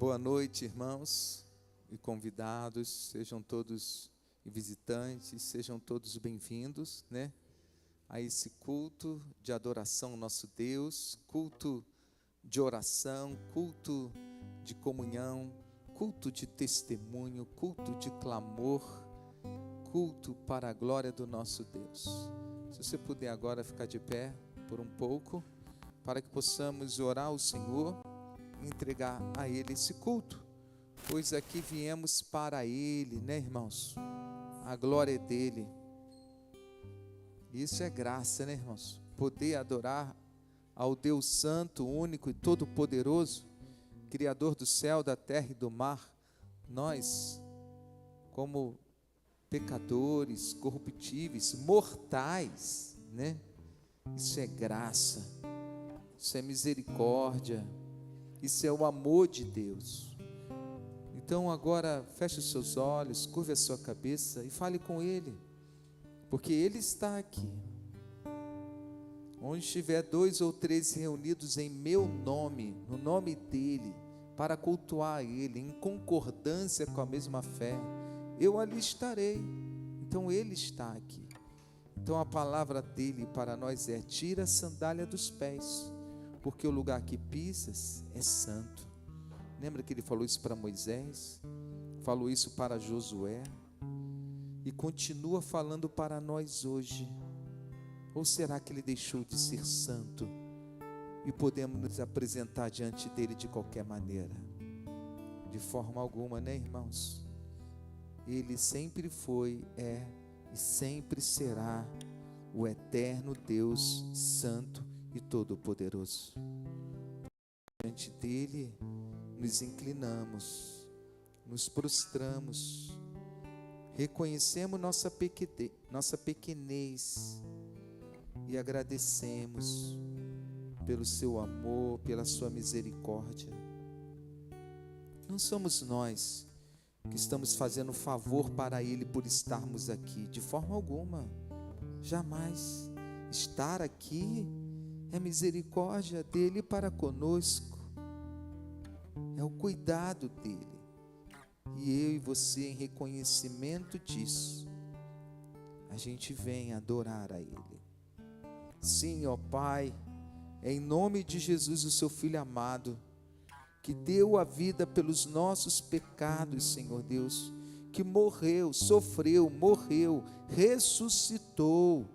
Boa noite, irmãos e convidados, sejam todos e visitantes, sejam todos bem-vindos, a esse culto de adoração ao nosso Deus, culto de oração, culto de comunhão, culto de testemunho, culto de clamor, culto para a glória do nosso Deus. Se você puder agora ficar de pé por um pouco, para que possamos orar ao Senhor, entregar a Ele esse culto, pois aqui viemos para Ele, irmãos? A glória é dEle. Isso é graça, irmãos? Poder adorar ao Deus Santo, único e todo-poderoso, Criador do céu, da terra e do mar. Nós, como pecadores, corruptíveis, mortais, Isso é graça, isso é misericórdia, isso é o amor de Deus. Então agora feche os seus olhos, curve a sua cabeça e fale com Ele, porque Ele está aqui. Onde estiver 2 ou 3 reunidos em meu nome, no nome dEle, para cultuar Ele, em concordância com a mesma fé, eu ali estarei. Então Ele está aqui. Então a palavra dEle para nós é: tira a sandália dos pés, porque o lugar que pisas é santo. Lembra que Ele falou isso para Moisés? Falou isso para Josué? E continua falando para nós hoje. Ou será que Ele deixou de ser santo e podemos nos apresentar diante dEle de qualquer maneira? De forma alguma, irmãos? Ele sempre foi, é e sempre será o eterno Deus Santo e Todo-Poderoso. Diante dEle nos inclinamos, nos prostramos, reconhecemos nossa pequenez e agradecemos pelo seu amor, pela sua misericórdia. Não somos nós que estamos fazendo favor para Ele por estarmos aqui, de forma alguma, jamais. Estar aqui é misericórdia dEle para conosco, é o cuidado dEle, e eu e você, em reconhecimento disso, a gente vem adorar a Ele. Sim, ó Pai, em nome de Jesus, o seu Filho amado, que deu a vida pelos nossos pecados, Senhor Deus, que morreu, sofreu, morreu, ressuscitou,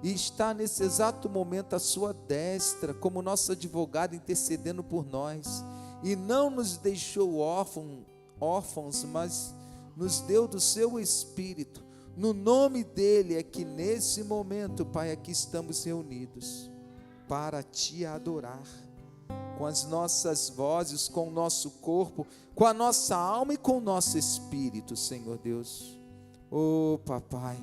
e está nesse exato momento à sua destra, como nosso advogado intercedendo por nós, e não nos deixou órfãos, mas nos deu do seu Espírito. No nome dEle é que nesse momento, Pai, aqui estamos reunidos para Te adorar, com as nossas vozes, com o nosso corpo, com a nossa alma e com o nosso espírito, Senhor Deus. Oh, Papai,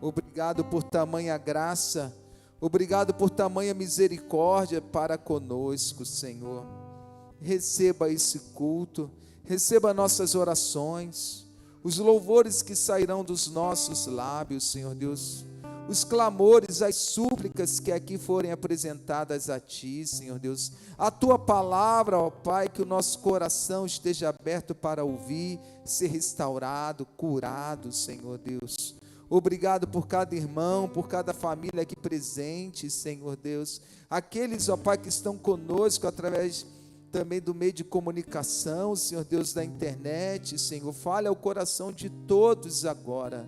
obrigado por tamanha graça, obrigado por tamanha misericórdia para conosco, Senhor. Receba esse culto, receba nossas orações, os louvores que sairão dos nossos lábios, Senhor Deus, os clamores, as súplicas que aqui forem apresentadas a Ti, Senhor Deus, a Tua palavra, ó Pai, que o nosso coração esteja aberto para ouvir, ser restaurado, curado, Senhor Deus. Obrigado por cada irmão, por cada família aqui presente, Senhor Deus, aqueles, ó Pai, que estão conosco através também do meio de comunicação, Senhor Deus, da internet, Senhor, fale ao coração de todos agora.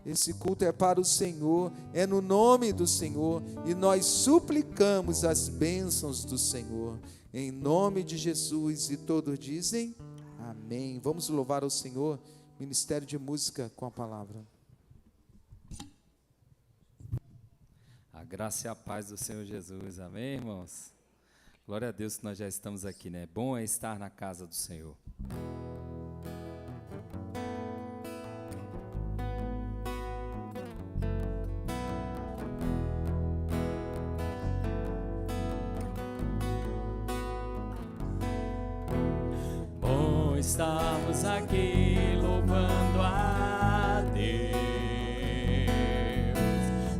Esse culto é para o Senhor, é no nome do Senhor, e nós suplicamos as bênçãos do Senhor, em nome de Jesus, e todos dizem amém. Vamos louvar ao Senhor, Ministério de Música com a palavra. A graça e a paz do Senhor Jesus, amém, irmãos? Glória a Deus que nós já estamos aqui, Bom é estar na casa do Senhor. Bom estarmos aqui louvando a Deus,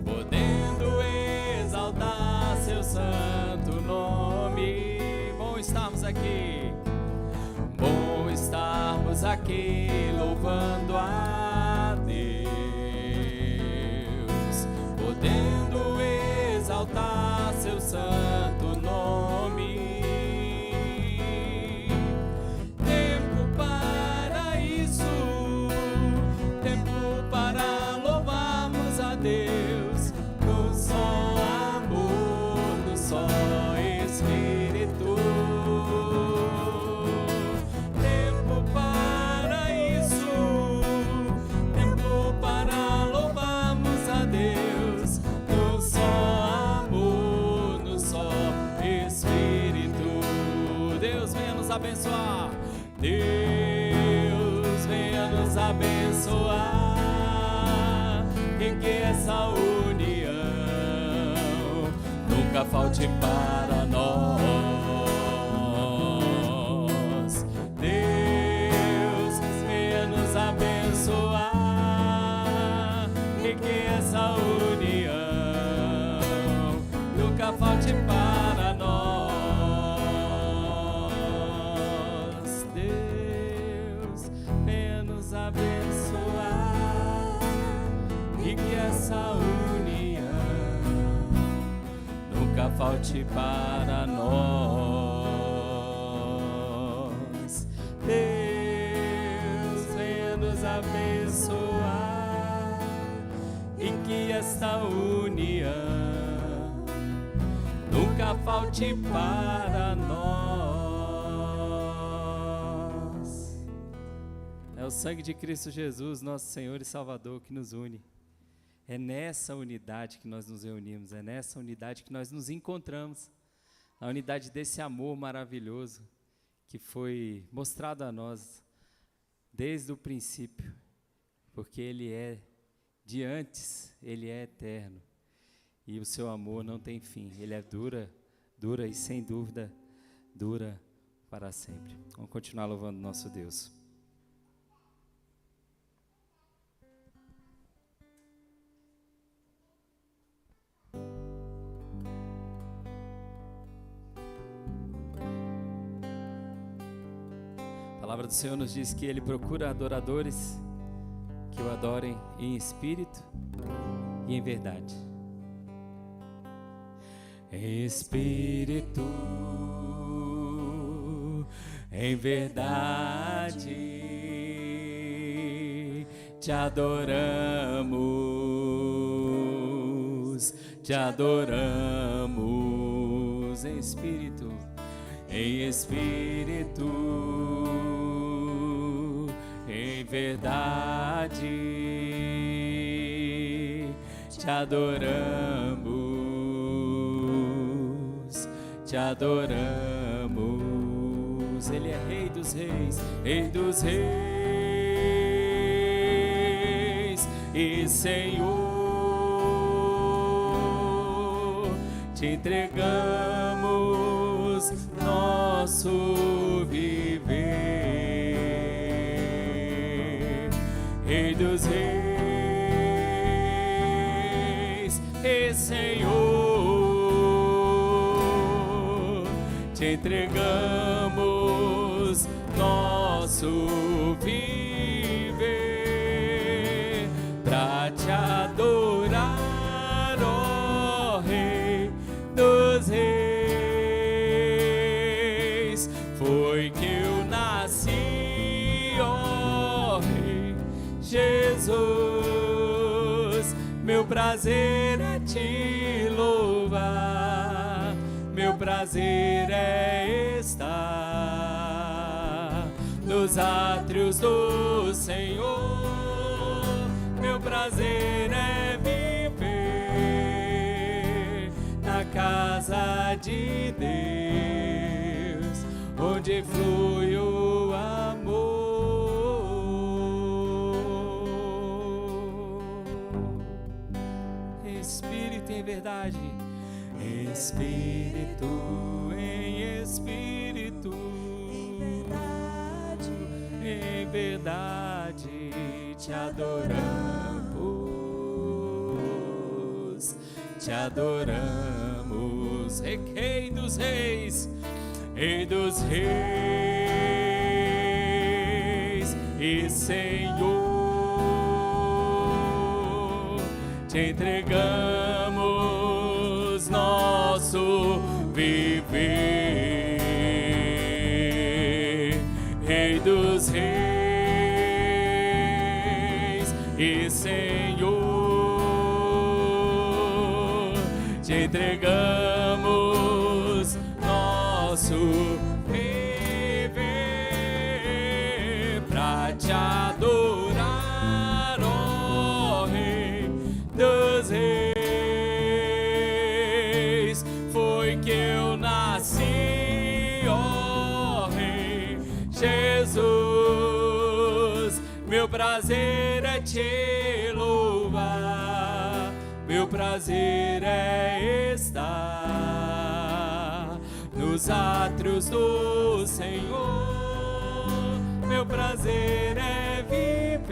podendo exaltar seu santo nome. Bom estarmos aqui. Bom aqui louvando a Deus, podendo exaltar seu santo nome. Tempo para isso, tempo para louvarmos a Deus, no só amor, no só Espírito. Tempo para isso, tempo para louvarmos a Deus, no só amor, no só Espírito. Deus venha nos abençoar, Deus venha nos abençoar, e que essa união nunca falte para nós. Deus venha nos abençoar, e que essa união nunca falte para nós. Deus venha nos abençoar, e que essa união nunca falte para nós. Deus venha nos abençoar, e que esta união nunca falte para nós. É o sangue de Cristo Jesus, nosso Senhor e Salvador, que nos une. É nessa unidade que nós nos reunimos, é nessa unidade que nós nos encontramos, a unidade desse amor maravilhoso que foi mostrado a nós desde o princípio, porque Ele é de antes, Ele é eterno, e o seu amor não tem fim, Ele é dura e sem dúvida dura para sempre. Vamos continuar louvando nosso Deus. A palavra do Senhor nos diz que Ele procura adoradores que o adorem em espírito e em verdade. Em espírito, em verdade, te adoramos, em espírito, em verdade, te adoramos. Ele é Rei dos Reis e Senhor, te entregamos nosso viver. Rei dos Reis e Senhor, te entregamos nosso viver pra te adorar, ó Rei dos Reis. Foi que eu nasci, ó Rei Jesus. Meu prazer é te louvar, meu prazer é estar nos átrios do Senhor. Meu prazer é viver na casa de Deus, onde flui o amor. Espírito em verdade, Espírito em espírito, em verdade te adoramos, te adoramos. Rei dos Reis, Rei dos Reis e Senhor, te entregamos nosso viver, Rei dos reis e Senhor, te entregamos nosso viver pra te adorar, ó Rei dos reis. Foi que eu nasci, ó Rei Jesus. Meu prazer é te louvar, meu prazer é estar nos átrios do Senhor. Meu prazer é viver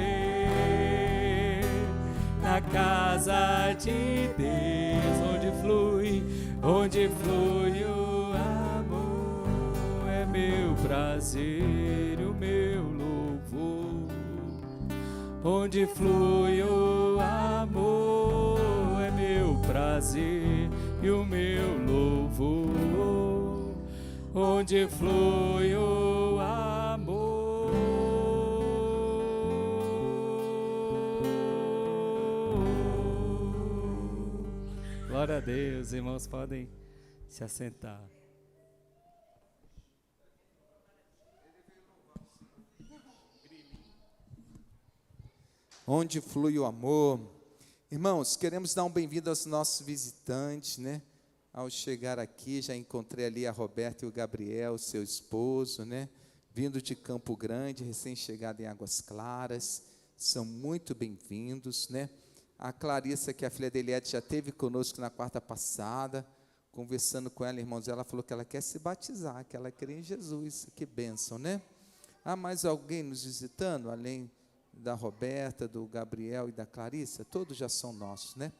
na casa de Deus, onde flui o amor. É meu prazer e o meu louvor, onde flui o amor. É meu prazer e o meu louvor, onde flui o amor. Glória a Deus, irmãos, podem se assentar. Onde flui o amor. Irmãos, queremos dar um bem-vindo aos nossos visitantes, né? Ao chegar aqui, já encontrei ali a Roberta e o Gabriel, seu esposo, né? Vindo de Campo Grande, recém-chegado em Águas Claras. São muito bem-vindos, né? A Clarissa, que é a filha de Eliette, já esteve conosco na quarta passada, conversando com ela, irmãos, ela falou que ela quer se batizar, que ela crê em Jesus. Que bênção, né? Há mais alguém nos visitando, além da Roberta, do Gabriel e da Clarissa? Todos já são nossos, né?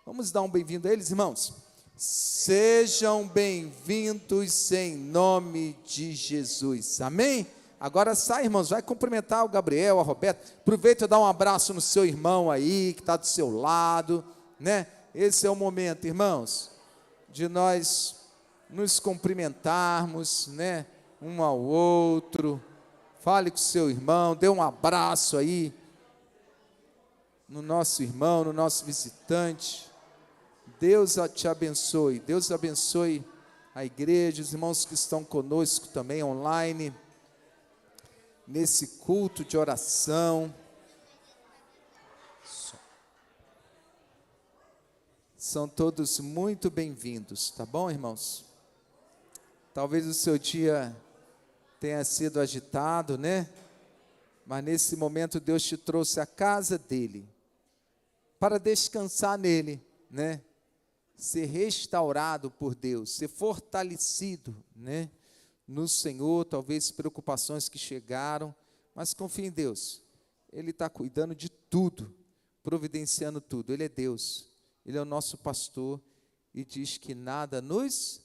Vamos dar um bem-vindo a eles, irmãos? Sejam bem-vindos em nome de Jesus, amém? Agora sai, irmãos, vai cumprimentar o Gabriel, a Roberta, aproveita e dá um abraço no seu irmão aí, que está do seu lado, né? Esse é o momento, irmãos, de nós nos cumprimentarmos, né? Um ao outro. Fale com o seu irmão, dê um abraço aí no nosso irmão, no nosso visitante. Deus te abençoe, Deus abençoe a igreja, os irmãos que estão conosco também online, nesse culto de oração. São todos muito bem-vindos, tá bom, irmãos? Talvez o seu dia tenha sido agitado, né? Mas nesse momento Deus te trouxe à casa dele, para descansar nele, né? Ser restaurado por Deus, ser fortalecido, né? No Senhor, talvez preocupações que chegaram, mas confie em Deus. Ele está cuidando de tudo, providenciando tudo. Ele é Deus, Ele é o nosso pastor e diz que nada nos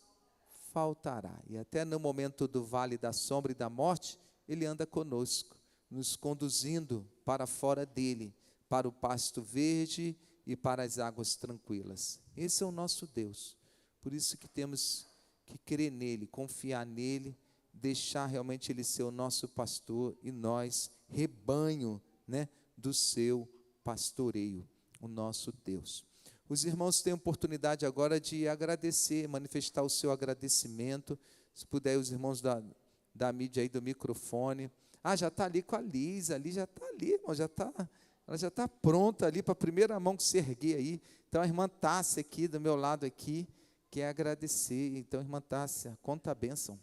faltará. E até no momento do vale da sombra e da morte, Ele anda conosco, nos conduzindo para fora dele, para o pasto verde e para as águas tranquilas. Esse é o nosso Deus. Por isso que temos que crer nele, confiar nele, deixar realmente ele ser o nosso pastor e nós, rebanho, né, do seu pastoreio, o nosso Deus. Os irmãos têm a oportunidade agora de agradecer, manifestar o seu agradecimento. Se puder, os irmãos da mídia aí, do microfone. Já está ali com a Liz, ali já está ali, irmão, ela já está pronta ali para a primeira mão que se erguer aí. Então, a irmã Tássia aqui, do meu lado aqui, quer agradecer. Então, irmã Tássia, conta a bênção.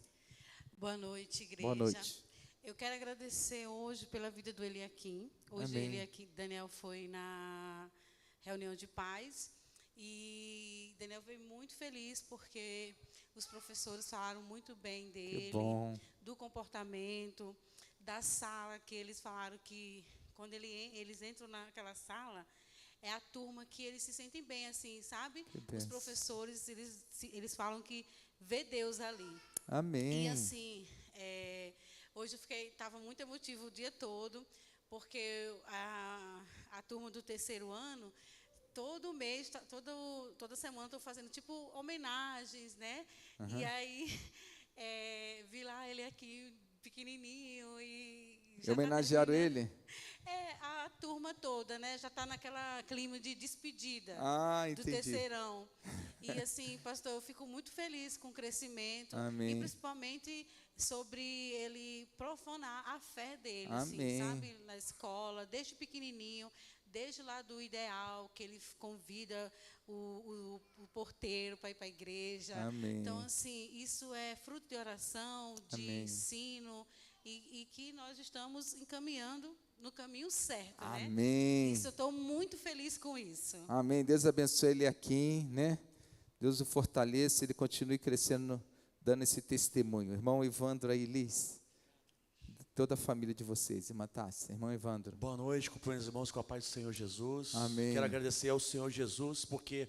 Boa noite, igreja. Boa noite. Eu quero agradecer hoje pela vida do Eliakim. Hoje, Eliakim, Daniel foi na reunião de paz e Daniel veio muito feliz porque os professores falaram muito bem dele, do comportamento, da sala, que eles falaram que quando eles entram naquela sala, é a turma que eles se sentem bem, assim, sabe? Os professores, eles falam que vê Deus ali. Amém. E assim, hoje eu estava muito emotivo o dia todo, porque a turma do terceiro ano, todo mês, toda semana estou fazendo tipo homenagens, né? E aí vi lá ele aqui pequenininho e já Homenagearam ele? A turma toda, né? Já está naquela clima de despedida do Entendi. terceirão. E assim, pastor, eu fico muito feliz com o crescimento. Amém. E principalmente sobre ele profanar a fé dele, Amém. assim, sabe? Na escola, desde pequenininho, desde lá do ideal, que ele convida o porteiro para ir para a igreja. Amém. Então, assim, isso é fruto de oração, de Amém. ensino, e que nós estamos encaminhando no caminho certo, né? Amém. Isso, eu estou muito feliz com isso. Amém. Deus abençoe ele aqui, né? Deus o fortaleça, ele continue crescendo, dando esse testemunho. Irmão Evandro aí, Liz, toda a família de vocês, irmã Tássia, irmão Evandro. Boa noite, companheiros e irmãos, com a paz do Senhor Jesus. Amém. Quero agradecer ao Senhor Jesus, porque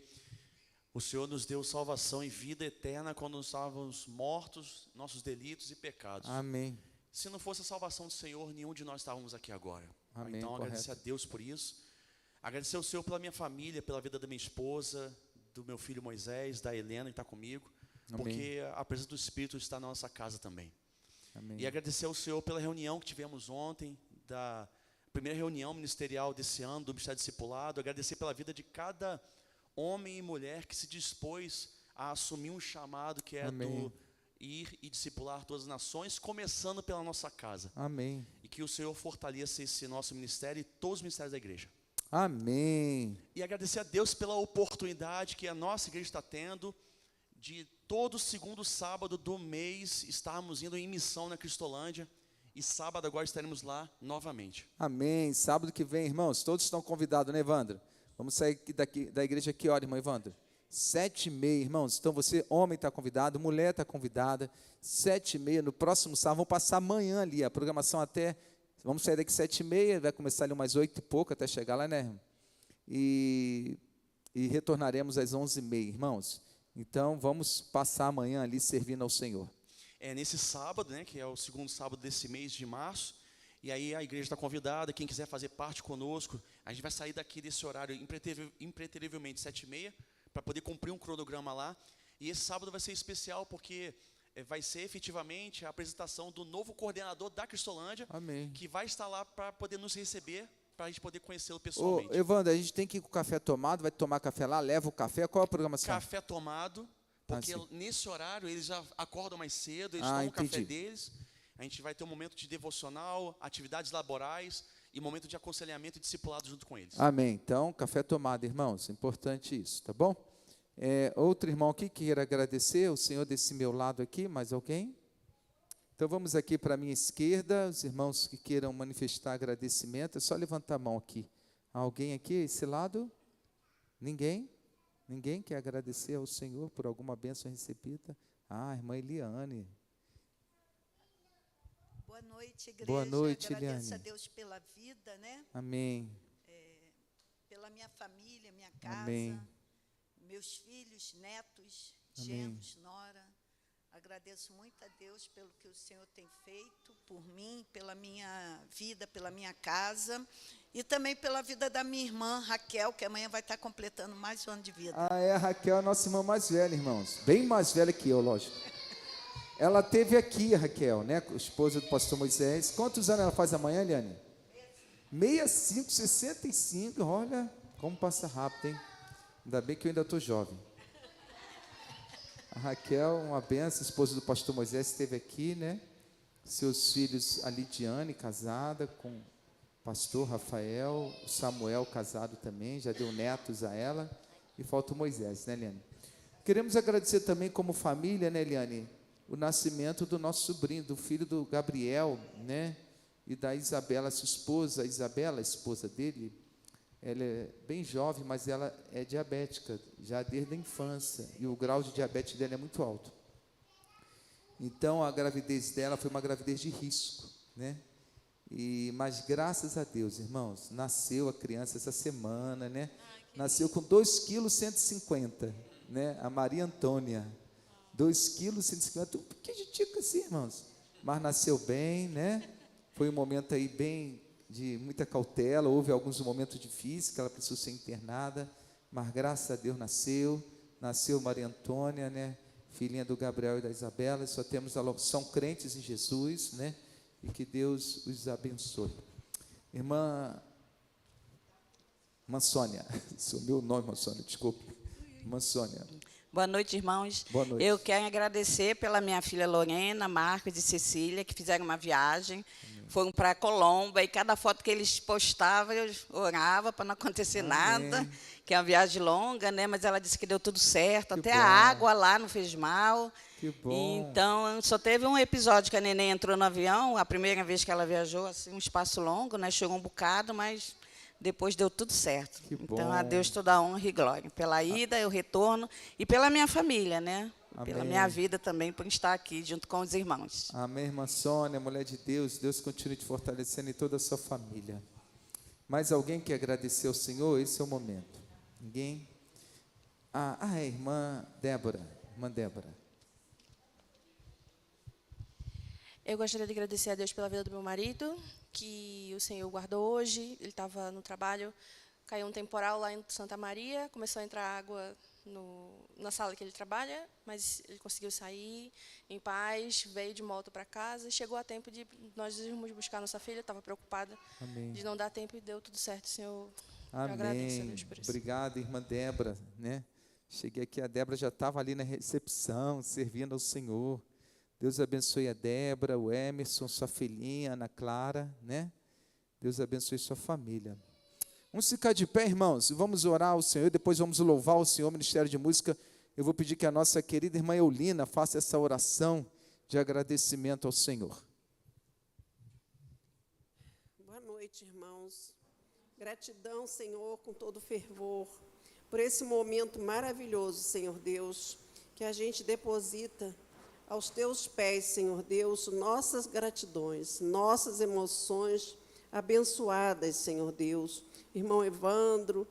o Senhor nos deu salvação e vida eterna quando nós estávamos mortos, nossos delitos e pecados. Amém. Se não fosse a salvação do Senhor, nenhum de nós estávamos aqui agora. Amém, Então, correto. agradecer a Deus por isso. Agradecer ao Senhor pela minha família, pela vida da minha esposa, do meu filho Moisés, da Helena que está comigo. Amém. Porque a presença do Espírito está na nossa casa também. Amém. E agradecer ao Senhor pela reunião que tivemos ontem, da primeira reunião ministerial desse ano, do Ministério Discipulado. Agradecer pela vida de cada homem e mulher que se dispôs a assumir um chamado que é Amém. do ir e discipular todas as nações, começando pela nossa casa. Amém. E que o Senhor fortaleça esse nosso ministério e todos os ministérios da igreja. Amém. E agradecer a Deus pela oportunidade que a nossa igreja está tendo de todo segundo sábado do mês estarmos indo em missão na Cristolândia. E sábado agora estaremos lá novamente. Amém. Sábado que vem, irmãos, todos estão convidados, né, Evandro? Vamos sair daqui da igreja que hora, irmão Evandro? 7h30, irmãos. Então você, homem, está convidado, mulher está convidada. 7h30, no próximo sábado, vamos passar amanhã ali, a programação até, vamos sair daqui 7h30, vai começar ali umas 8 e pouco, até chegar lá, né, irmão? E retornaremos às 11h30, irmãos. Então, vamos passar amanhã ali servindo ao Senhor. Nesse sábado, né, que é o segundo sábado desse mês de março, e aí a igreja está convidada, quem quiser fazer parte conosco, a gente vai sair daqui desse horário impreterivelmente 7h30, para poder cumprir um cronograma lá. E esse sábado vai ser especial porque vai ser efetivamente a apresentação do novo coordenador da Cristolândia. Amém. Que vai estar lá para poder nos receber, para a gente poder conhecê-lo Ô, pessoalmente. Evandro, a gente tem que ir com o café tomado, vai tomar café lá, leva o café, qual é a programação? Café tomado, porque sim. nesse horário eles já acordam mais cedo, eles tomam o entendi. café deles. A gente vai ter um momento de devocional, atividades laborais e momento de aconselhamento e discipulado junto com eles. Amém. Então, café tomado, irmãos, importante isso, tá bom? Outro irmão aqui que queira agradecer, o Senhor desse meu lado aqui, mais alguém? Então, vamos aqui para a minha esquerda, os irmãos que queiram manifestar agradecimento, é só levantar a mão aqui. Alguém aqui, esse lado? Ninguém? Ninguém quer agradecer ao Senhor por alguma bênção recebida? Irmã Eliane. Boa noite, igreja. Boa noite, Agradeço Eliane. a Deus pela vida, né? Amém. Pela minha família, minha casa, Amém. meus filhos, netos, Amém. genros, nora. Agradeço muito a Deus pelo que o Senhor tem feito por mim, pela minha vida, pela minha casa e também pela vida da minha irmã Raquel, que amanhã vai estar completando mais um ano de vida. A Raquel é a nossa irmã mais velha, irmãos. Bem mais velha que eu, lógico. Ela esteve aqui, a Raquel, né? Esposa do pastor Moisés. Quantos anos ela faz amanhã, Eliane? 65, 65. Olha, como passa rápido, hein? Ainda bem que eu ainda estou jovem. A Raquel, uma benção, esposa do pastor Moisés, esteve aqui, né? Seus filhos, a Lidiane, casada com o pastor Rafael, o Samuel, casado também, já deu netos a ela. E falta o Moisés, né, Eliane? Queremos agradecer também como família, né, Eliane? O nascimento do nosso sobrinho, do filho do Gabriel, né? E da Isabela, sua esposa. A Isabela, a esposa dele, ela é bem jovem, mas ela é diabética, já desde a infância. E o grau de diabetes dela é muito alto. Então, a gravidez dela foi uma gravidez de risco, né? Mas graças a Deus, irmãos, nasceu a criança essa semana, né? Nasceu com 2,150 kg, né? A Maria Antônia. 2,150 kg, um pouquinho de tico assim, irmãos. Mas nasceu bem, né? Foi um momento aí bem de muita cautela, houve alguns momentos difíceis que ela precisou ser internada, mas graças a Deus nasceu Maria Antônia, né? Filhinha do Gabriel e da Isabela, só temos são crentes em Jesus, né? E que Deus os abençoe. Irmã Sônia, sumiu o nome, irmã Sônia, desculpe. Irmã Sônia. Boa noite, irmãos. Boa noite. Eu quero agradecer pela minha filha Lorena, Marcos e Cecília, que fizeram uma viagem, foram para Colomba, e cada foto que eles postavam, eu orava para não acontecer nada, que é uma viagem longa, né? Mas ela disse que deu tudo certo, até a água lá não fez mal. Que bom. Então, só teve um episódio que a neném entrou no avião, a primeira vez que ela viajou, assim, um espaço longo, né? Chorou um bocado, mas depois deu tudo certo. Que bom. Então, a Deus toda a honra e glória. Pela ida, o retorno, e pela minha família, né? Amém. Pela minha vida também, por estar aqui junto com os irmãos. Amém, irmã Sônia, mulher de Deus. Deus continue te fortalecendo em toda a sua família. Mais alguém quer agradecer ao Senhor? Esse é o momento. Ninguém? É irmã Débora. Irmã Débora. Eu gostaria de agradecer a Deus pela vida do meu marido, que o Senhor guardou hoje. Ele estava no trabalho, caiu um temporal lá em Santa Maria, começou a entrar água na sala que ele trabalha, mas ele conseguiu sair em paz, veio de moto para casa e chegou a tempo de nós irmos buscar nossa filha. Estava preocupada de não dar tempo e deu tudo certo, Senhor. Amém. Eu agradeço a Deus por isso. Obrigado, irmã Débora, né? Cheguei aqui, a Débora já estava ali na recepção, servindo ao Senhor. Deus abençoe a Débora, o Emerson, sua filhinha, a Ana Clara, né? Deus abençoe sua família. Vamos ficar de pé, irmãos, e vamos orar ao Senhor, depois vamos louvar o Senhor, Ministério de Música. Eu vou pedir que a nossa querida irmã Eulina faça essa oração de agradecimento ao Senhor. Boa noite, irmãos. Gratidão, Senhor, com todo fervor, por esse momento maravilhoso, Senhor Deus, que a gente deposita aos teus pés, Senhor Deus, nossas gratidões, nossas emoções abençoadas, Senhor Deus. Irmão Evandro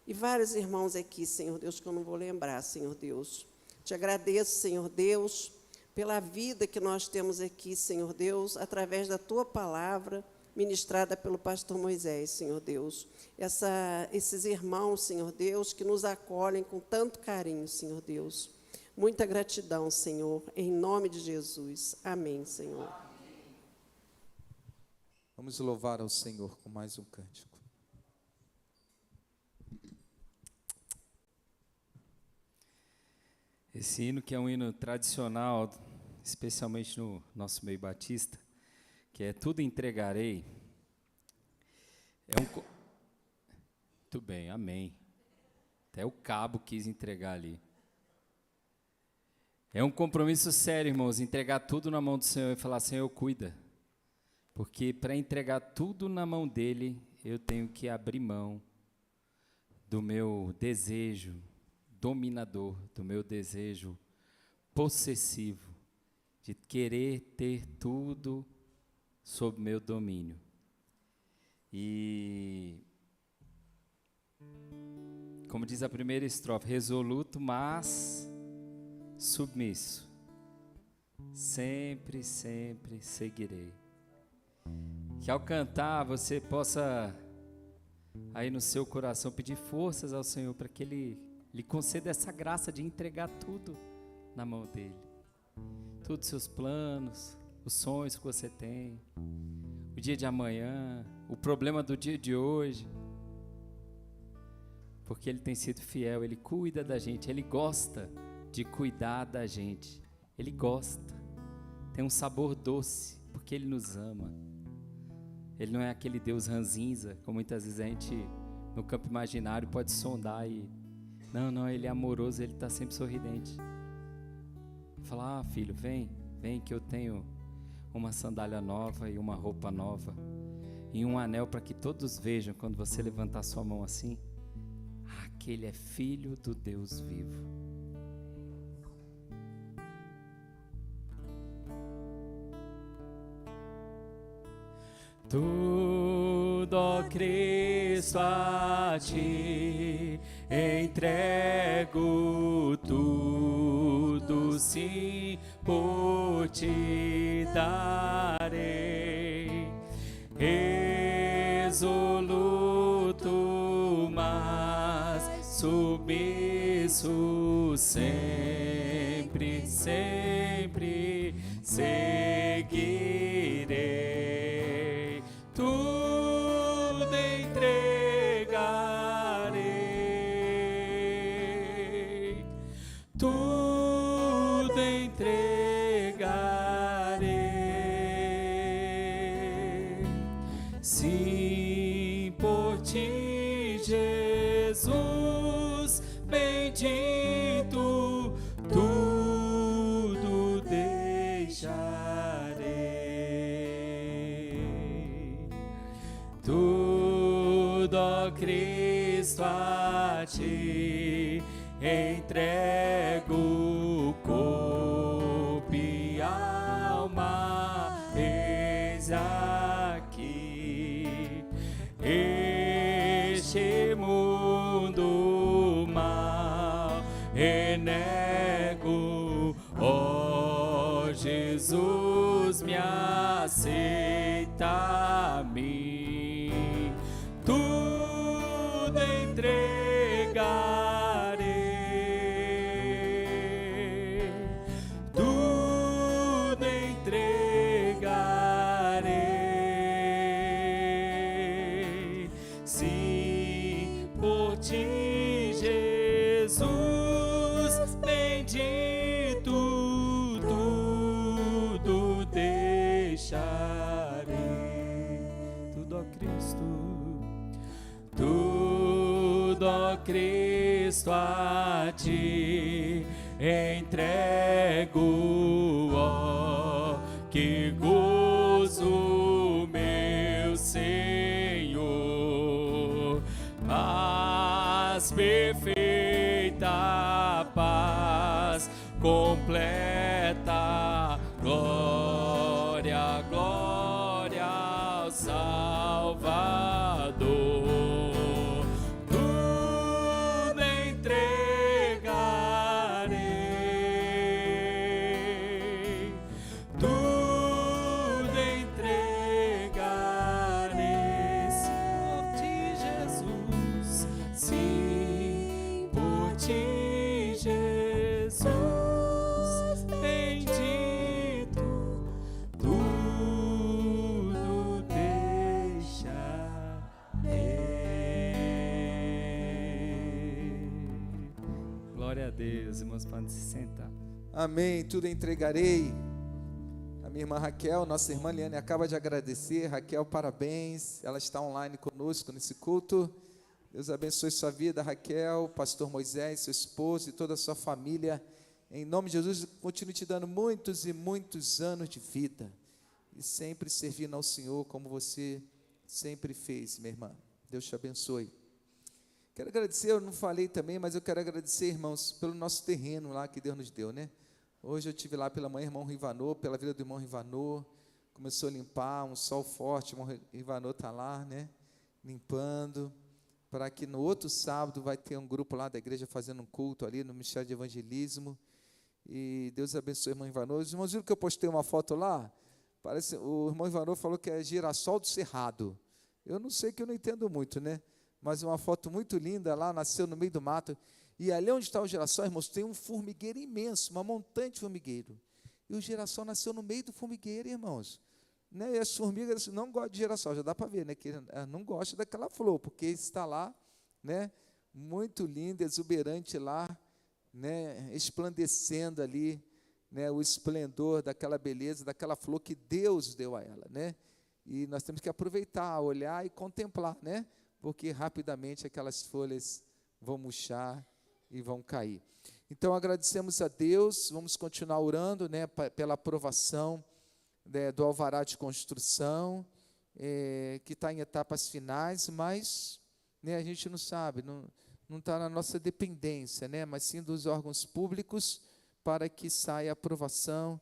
e vários irmãos aqui, Senhor Deus, que eu não vou lembrar, Senhor Deus. Te agradeço, Senhor Deus, pela vida que nós temos aqui, Senhor Deus, através da tua palavra, ministrada pelo pastor Moisés, Senhor Deus. Esses irmãos, Senhor Deus, que nos acolhem com tanto carinho, Senhor Deus. Muita gratidão, Senhor, em nome de Jesus. Amém, Senhor. Vamos louvar ao Senhor com mais um cântico. Esse hino, que é um hino tradicional, especialmente no nosso meio batista, que é Tudo Entregarei. Muito bem, amém. Até o cabo quis entregar ali. É um compromisso sério, irmãos, entregar tudo na mão do Senhor e falar: Senhor, cuida. Porque para entregar tudo na mão dele, eu tenho que abrir mão do meu desejo dominador, do meu desejo possessivo, de querer ter tudo sob meu domínio. E, como diz a primeira estrofe, resoluto, mas submisso, sempre, sempre seguirei. Que ao cantar você possa, aí no seu coração, pedir forças ao Senhor para que Ele lhe conceda essa graça de entregar tudo na mão dEle. Todos os seus planos, os sonhos que você tem, o dia de amanhã, o problema do dia de hoje. Porque Ele tem sido fiel, Ele cuida da gente, Ele gosta de cuidar da gente. Ele gosta, tem um sabor doce, porque Ele nos ama. Ele não é aquele Deus ranzinza, como muitas vezes a gente, no campo imaginário, pode sondar e... Não, Ele é amoroso, Ele está sempre sorridente. Fala: filho, vem que eu tenho uma sandália nova e uma roupa nova e um anel para que todos vejam quando você levantar sua mão assim. Aquele é filho do Deus vivo. Tudo, ó Cristo, a ti entrego, tudo sim por ti darei. resoluto, mas submisso, sempre, sempre seguirei. Tudo entregarei, tudo entregarei. Sim, por ti, Jesus bendito, tudo deixarei. Tudo, ó Cristo, a ti entrego, corpo e alma, eis aqui. Este mundo mal renego, ó Jesus, me aceita a mim. Tudo entregarei, tudo entregarei. Sim, por ti, Jesus bendito, tudo deixarei. Tudo, ó Cristo, tudo, ó Cristo, a ti entrego, ó, que gozo, meu Senhor, paz perfeita, paz completa, glória, glória ao Salvador. Tudo entregarei, tudo entregarei. Sim, por ti, Jesus, bendito, tudo deixarei. Glória a Deus, irmãos, podem se sentar. Amém, tudo entregarei. A minha irmã Raquel, nossa irmã Liane, acaba de agradecer. Raquel, parabéns, ela está online conosco nesse culto. Deus abençoe sua vida, Raquel, pastor Moisés, seu esposo e toda a sua família. Em nome de Jesus, continue te dando muitos e muitos anos de vida. E sempre servindo ao Senhor como você sempre fez, minha irmã. Deus te abençoe. Quero agradecer, eu não falei também, mas eu quero agradecer, irmãos, pelo nosso terreno lá que Deus nos deu, né? Hoje eu estive lá pela manhã, irmão Rivanô, pela vida do irmão Rivanô, começou a limpar, um sol forte, o irmão Rivanô está lá, né? Limpando, para que no outro sábado vai ter um grupo lá da igreja fazendo um culto ali no Ministério de Evangelismo. E Deus abençoe o irmão Rivanô. Os irmãos viram que eu postei uma foto lá? Parece, o irmão Rivanô falou que é girassol do Cerrado. Eu não sei, que eu não entendo muito, né? Mas uma foto muito linda lá, nasceu no meio do mato. E ali onde está o girassol, irmãos, tem um formigueiro imenso, uma montanha de formigueiro. E o girassol nasceu no meio do formigueiro, irmãos. Né? E as formigas não gostam de girassol, já dá para ver, né? Que não gosta daquela flor, porque está lá, né? Muito linda, exuberante lá, né? Esplandecendo ali, né? O esplendor daquela beleza, daquela flor que Deus deu a ela, né? E nós temos que aproveitar, olhar e contemplar, né? Porque rapidamente aquelas folhas vão murchar e vão cair. Então agradecemos a Deus, vamos continuar orando, né, pela aprovação, né, do alvará de construção, que está em etapas finais, mas, né, a gente não sabe, não está na nossa dependência, né, mas sim dos órgãos públicos, para que saia a aprovação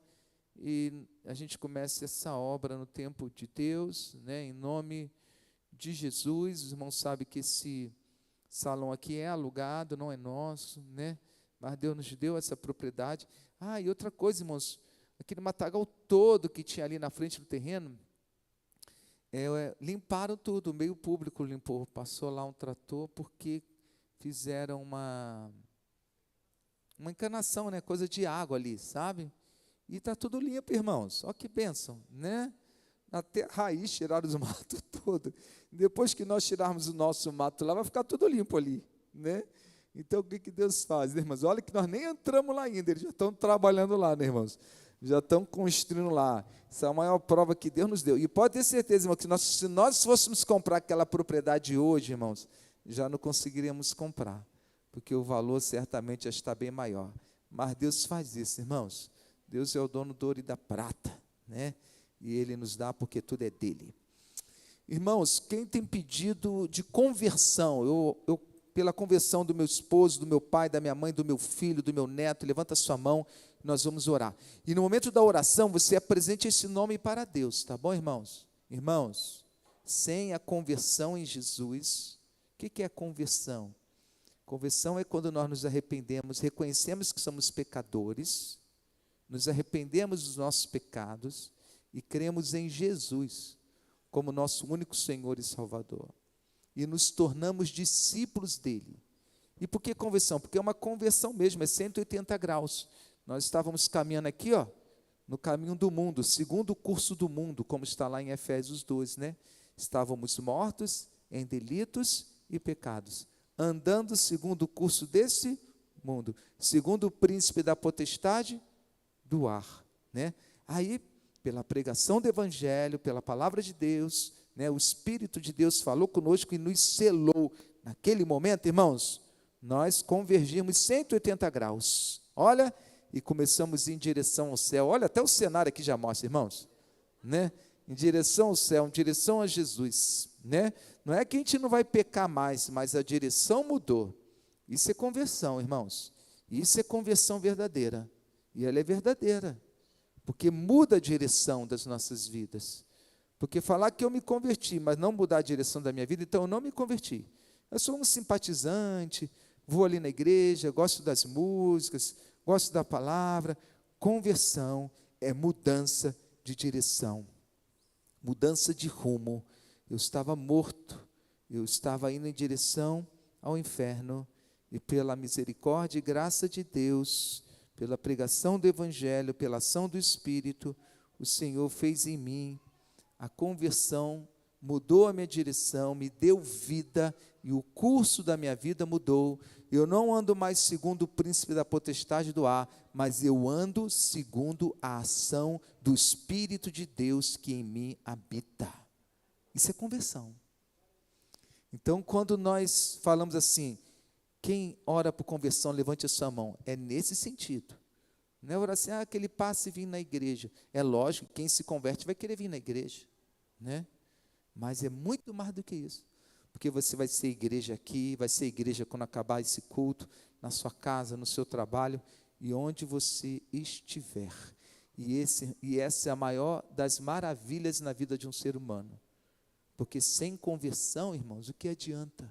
e a gente comece essa obra no tempo de Deus, né, em nome de Jesus. Os irmãos sabem que esse salão aqui é alugado, não é nosso, né? Mas Deus nos deu essa propriedade. E outra coisa, irmãos, aquele matagal todo que tinha ali na frente do terreno, limparam tudo, o meio público limpou, passou lá um trator, porque fizeram uma encanação, né, coisa de água ali, sabe? E está tudo limpo, irmãos, olha que bênção, né? Até a raiz tiraram os matos todo. Depois que nós tirarmos o nosso mato lá, vai ficar tudo limpo ali, né? Então, o que Deus faz, né, irmãos? Olha que nós nem entramos lá ainda, eles já estão trabalhando lá, né, irmãos? Já estão construindo lá. Essa é a maior prova que Deus nos deu. E pode ter certeza, irmão, que se nós fôssemos comprar aquela propriedade hoje, irmãos, já não conseguiríamos comprar, porque o valor certamente já está bem maior. Mas Deus faz isso, irmãos. Deus é o dono do ouro e da prata, né? E Ele nos dá porque tudo é dele. Irmãos, quem tem pedido de conversão, eu pela conversão do meu esposo, do meu pai, da minha mãe, do meu filho, do meu neto, levanta a sua mão, nós vamos orar. E no momento da oração, você apresente esse nome para Deus, tá bom, irmãos? Irmãos, sem a conversão em Jesus, o que é conversão? Conversão é quando nós nos arrependemos, reconhecemos que somos pecadores, nos arrependemos dos nossos pecados e cremos em Jesus como nosso único Senhor e Salvador. E nos tornamos discípulos dele. E por que conversão? Porque é uma conversão mesmo, é 180 graus. Nós estávamos caminhando aqui, ó, no caminho do mundo, segundo o curso do mundo, como está lá em Efésios 2, né? Estávamos mortos em delitos e pecados, andando segundo o curso desse mundo, segundo o príncipe da potestade do ar, né? Aí, pela pregação do evangelho, pela palavra de Deus, né, o Espírito de Deus falou conosco e nos selou. Naquele momento, irmãos, nós convergimos 180 graus. Olha, e começamos em direção ao céu. Olha, até o cenário aqui já mostra, irmãos, né? Em direção ao céu, em direção a Jesus, né? Não é que a gente não vai pecar mais, mas a direção mudou. Isso é conversão, irmãos. Isso é conversão verdadeira. E ela é verdadeira, porque muda a direção das nossas vidas. Porque falar que eu me converti, mas não mudar a direção da minha vida, então eu não me converti. Eu sou um simpatizante, vou ali na igreja, gosto das músicas, gosto da palavra. Conversão é mudança de direção, mudança de rumo. Eu estava morto, eu estava indo em direção ao inferno, e pela misericórdia e graça de Deus, pela pregação do Evangelho, pela ação do Espírito, o Senhor fez em mim a conversão, mudou a minha direção, me deu vida, e o curso da minha vida mudou. Eu não ando mais segundo o príncipe da potestade do ar, mas eu ando segundo a ação do Espírito de Deus que em mim habita. Isso é conversão. Então, quando nós falamos assim, quem ora por conversão, levante a sua mão. É nesse sentido. Não é orar assim, que ele passe e vir na igreja. É lógico, quem se converte vai querer vir na igreja, né? Mas é muito mais do que isso. Porque você vai ser igreja aqui, vai ser igreja quando acabar esse culto, na sua casa, no seu trabalho, e onde você estiver. E essa é a maior das maravilhas na vida de um ser humano. Porque sem conversão, irmãos, o que adianta?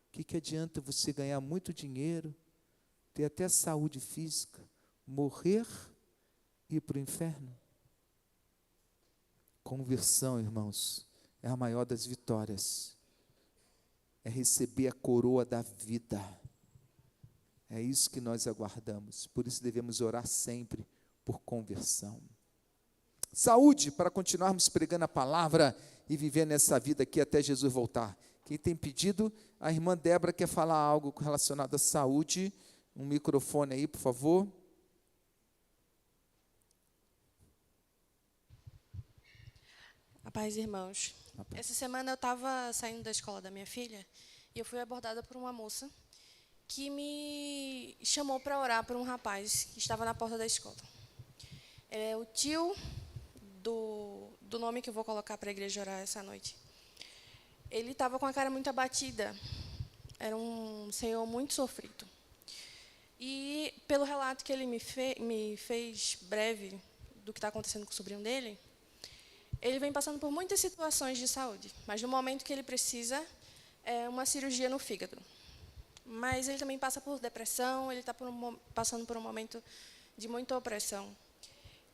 O que adianta você ganhar muito dinheiro, ter até saúde física, morrer e ir para o inferno? Conversão, irmãos, é a maior das vitórias. É receber a coroa da vida. É isso que nós aguardamos. Por isso devemos orar sempre por conversão. Saúde, para continuarmos pregando a palavra e viver nessa vida aqui até Jesus voltar. Quem tem pedido, a irmã Débora quer falar algo relacionado à saúde. Um microfone aí, por favor. A paz, irmãos. Essa semana eu estava saindo da escola da minha filha e eu fui abordada por uma moça que me chamou para orar por um rapaz que estava na porta da escola. É o tio do nome que eu vou colocar para a igreja orar essa noite. Ele estava com a cara muito abatida. Era um senhor muito sofrido. E, pelo relato que ele me fez breve do que está acontecendo com o sobrinho dele, ele vem passando por muitas situações de saúde, mas no momento que ele precisa é uma cirurgia no fígado. Mas ele também passa por depressão, ele está passando por um momento de muita opressão.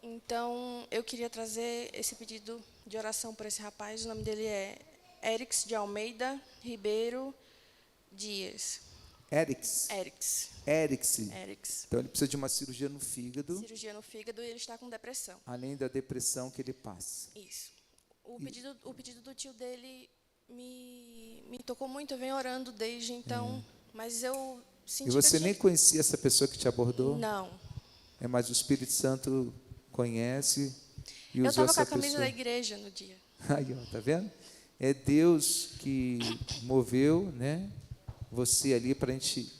Então, eu queria trazer esse pedido de oração por esse rapaz. O nome dele é Erix de Almeida Ribeiro Dias. Erix. Então ele precisa de uma cirurgia no fígado. Cirurgia no fígado, e ele está com depressão. Além da depressão que ele passa. Isso. O pedido do tio dele me tocou muito. Eu venho orando desde então, mas eu senti E você que nem conhecia essa pessoa que te abordou? Não. Mas o Espírito Santo conhece e Eu usou estava com essa a camisa pessoa. da igreja no dia. Aí, ó, tá vendo? É Deus que moveu, né? Você ali para a gente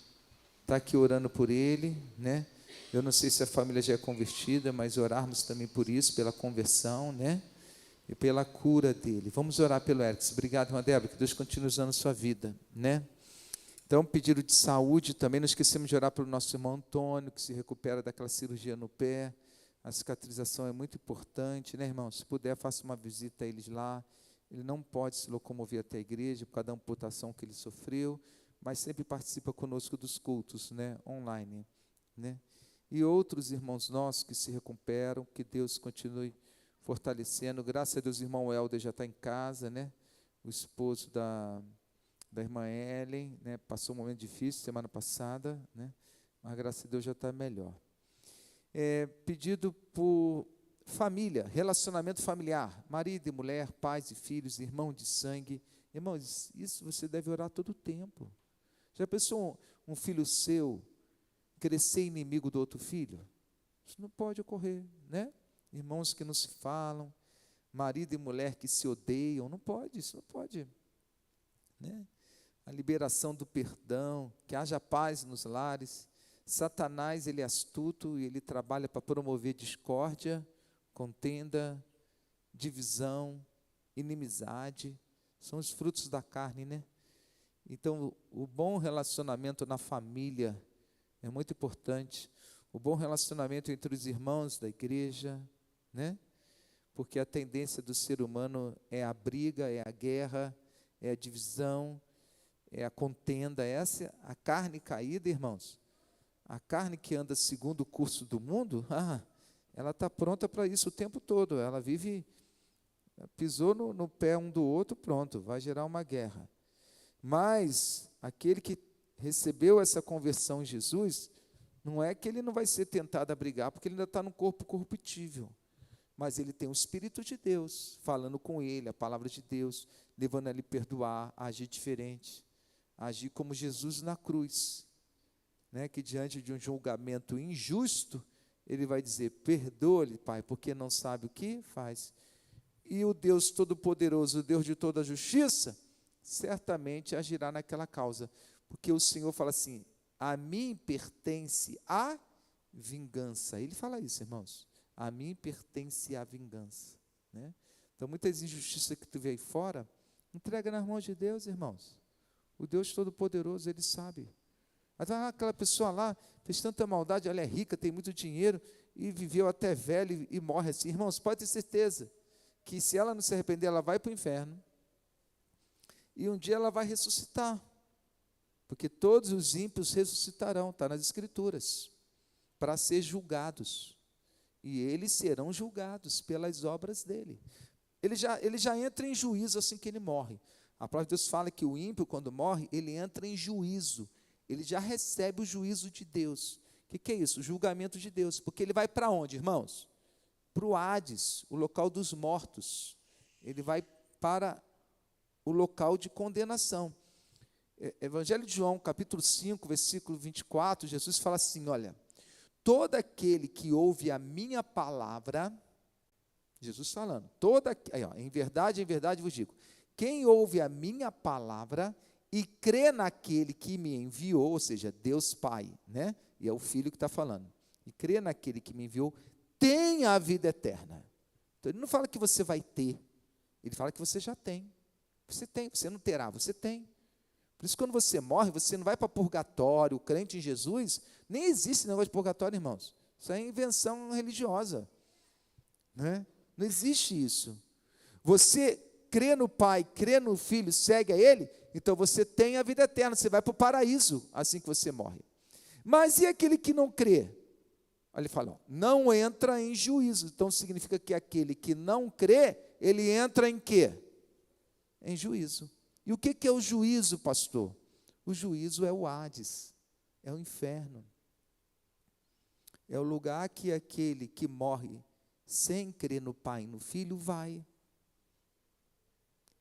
estar aqui orando por ele, né? Eu não sei se a família já é convertida, mas orarmos também por isso, pela conversão, né? E pela cura dele. Vamos orar pelo Erix. Obrigado, irmã Débora, que Deus continue usando a sua vida, né? Então, pedido de saúde também, não esquecemos de orar pelo nosso irmão Antônio, que se recupera daquela cirurgia no pé. A cicatrização é muito importante, né, irmão? Se puder, faça uma visita a eles lá. Ele não pode se locomover até a igreja por causa da amputação que ele sofreu, mas sempre participa conosco dos cultos, né, online, né? E outros irmãos nossos que se recuperam, que Deus continue fortalecendo. Graças a Deus, o irmão Helder já está em casa, né? O esposo da irmã Ellen, né? Passou um momento difícil semana passada, né? Mas graças a Deus já está melhor. Pedido por família, relacionamento familiar, marido e mulher, pais e filhos, irmão de sangue. Irmãos, isso você deve orar todo o tempo. Já pensou um filho seu crescer inimigo do outro filho? Isso não pode ocorrer, né? Irmãos que não se falam, marido e mulher que se odeiam, não pode, isso não pode, né? A liberação do perdão, que haja paz nos lares. Satanás, ele é astuto e ele trabalha para promover discórdia, contenda, divisão, inimizade. São os frutos da carne, né? Então, o bom relacionamento na família é muito importante. O bom relacionamento entre os irmãos da igreja, né? Porque a tendência do ser humano é a briga, é a guerra, é a divisão, é a contenda. Essa é a carne caída, irmãos. A carne que anda segundo o curso do mundo, ela está pronta para isso o tempo todo. Ela vive, pisou no pé um do outro, pronto, vai gerar uma guerra. Mas aquele que recebeu essa conversão em Jesus, não é que ele não vai ser tentado a brigar, porque ele ainda está no corpo corruptível. Mas ele tem o Espírito de Deus falando com ele, a palavra de Deus, levando a ele perdoar, a agir diferente, a agir como Jesus na cruz, né? Que diante de um julgamento injusto, ele vai dizer: perdoa-lhe, Pai, porque não sabe o que faz. E o Deus Todo-Poderoso, o Deus de toda a justiça, certamente agirá naquela causa, porque o Senhor fala assim: a mim pertence a vingança. Ele fala isso, irmãos: a mim pertence a vingança, né? Então, muitas injustiças que tu vê aí fora, entrega nas mãos de Deus, irmãos. O Deus Todo-Poderoso, ele sabe. Mas aquela pessoa lá fez tanta maldade, ela é rica, tem muito dinheiro e viveu até velho e morre assim. Irmãos, pode ter certeza que se ela não se arrepender, ela vai para o inferno e um dia ela vai ressuscitar, porque todos os ímpios ressuscitarão, está nas Escrituras, para ser julgados, e eles serão julgados pelas obras dele. Ele já entra em juízo assim que ele morre. A palavra de Deus fala que o ímpio, quando morre, ele entra em juízo, ele já recebe o juízo de Deus. O que é isso? O julgamento de Deus, porque ele vai para onde, irmãos? Para o Hades, o local dos mortos. Ele vai para o local de condenação. Evangelho de João, capítulo 5, versículo 24, Jesus fala assim: olha, todo aquele que ouve a minha palavra, Jesus falando, em verdade vos digo, quem ouve a minha palavra e crê naquele que me enviou, ou seja, Deus Pai, né? E é o Filho que está falando, e crê naquele que me enviou, tem a vida eterna. Então, ele não fala que você vai ter, ele fala que você já tem. Você tem, você não terá, você tem. Por isso, quando você morre, você não vai para purgatório. O crente em Jesus, nem existe negócio de purgatório, irmãos. Isso é invenção religiosa, né? Não existe isso. Você crê no Pai, crê no Filho, segue a Ele, então você tem a vida eterna, você vai para o paraíso assim que você morre. Mas e aquele que não crê? Ele fala, não entra em juízo. Então significa que aquele que não crê ele entra em quê? Em juízo. E o que é o juízo, pastor? O juízo é o Hades, é o inferno. É o lugar que aquele que morre sem crer no Pai e no Filho vai.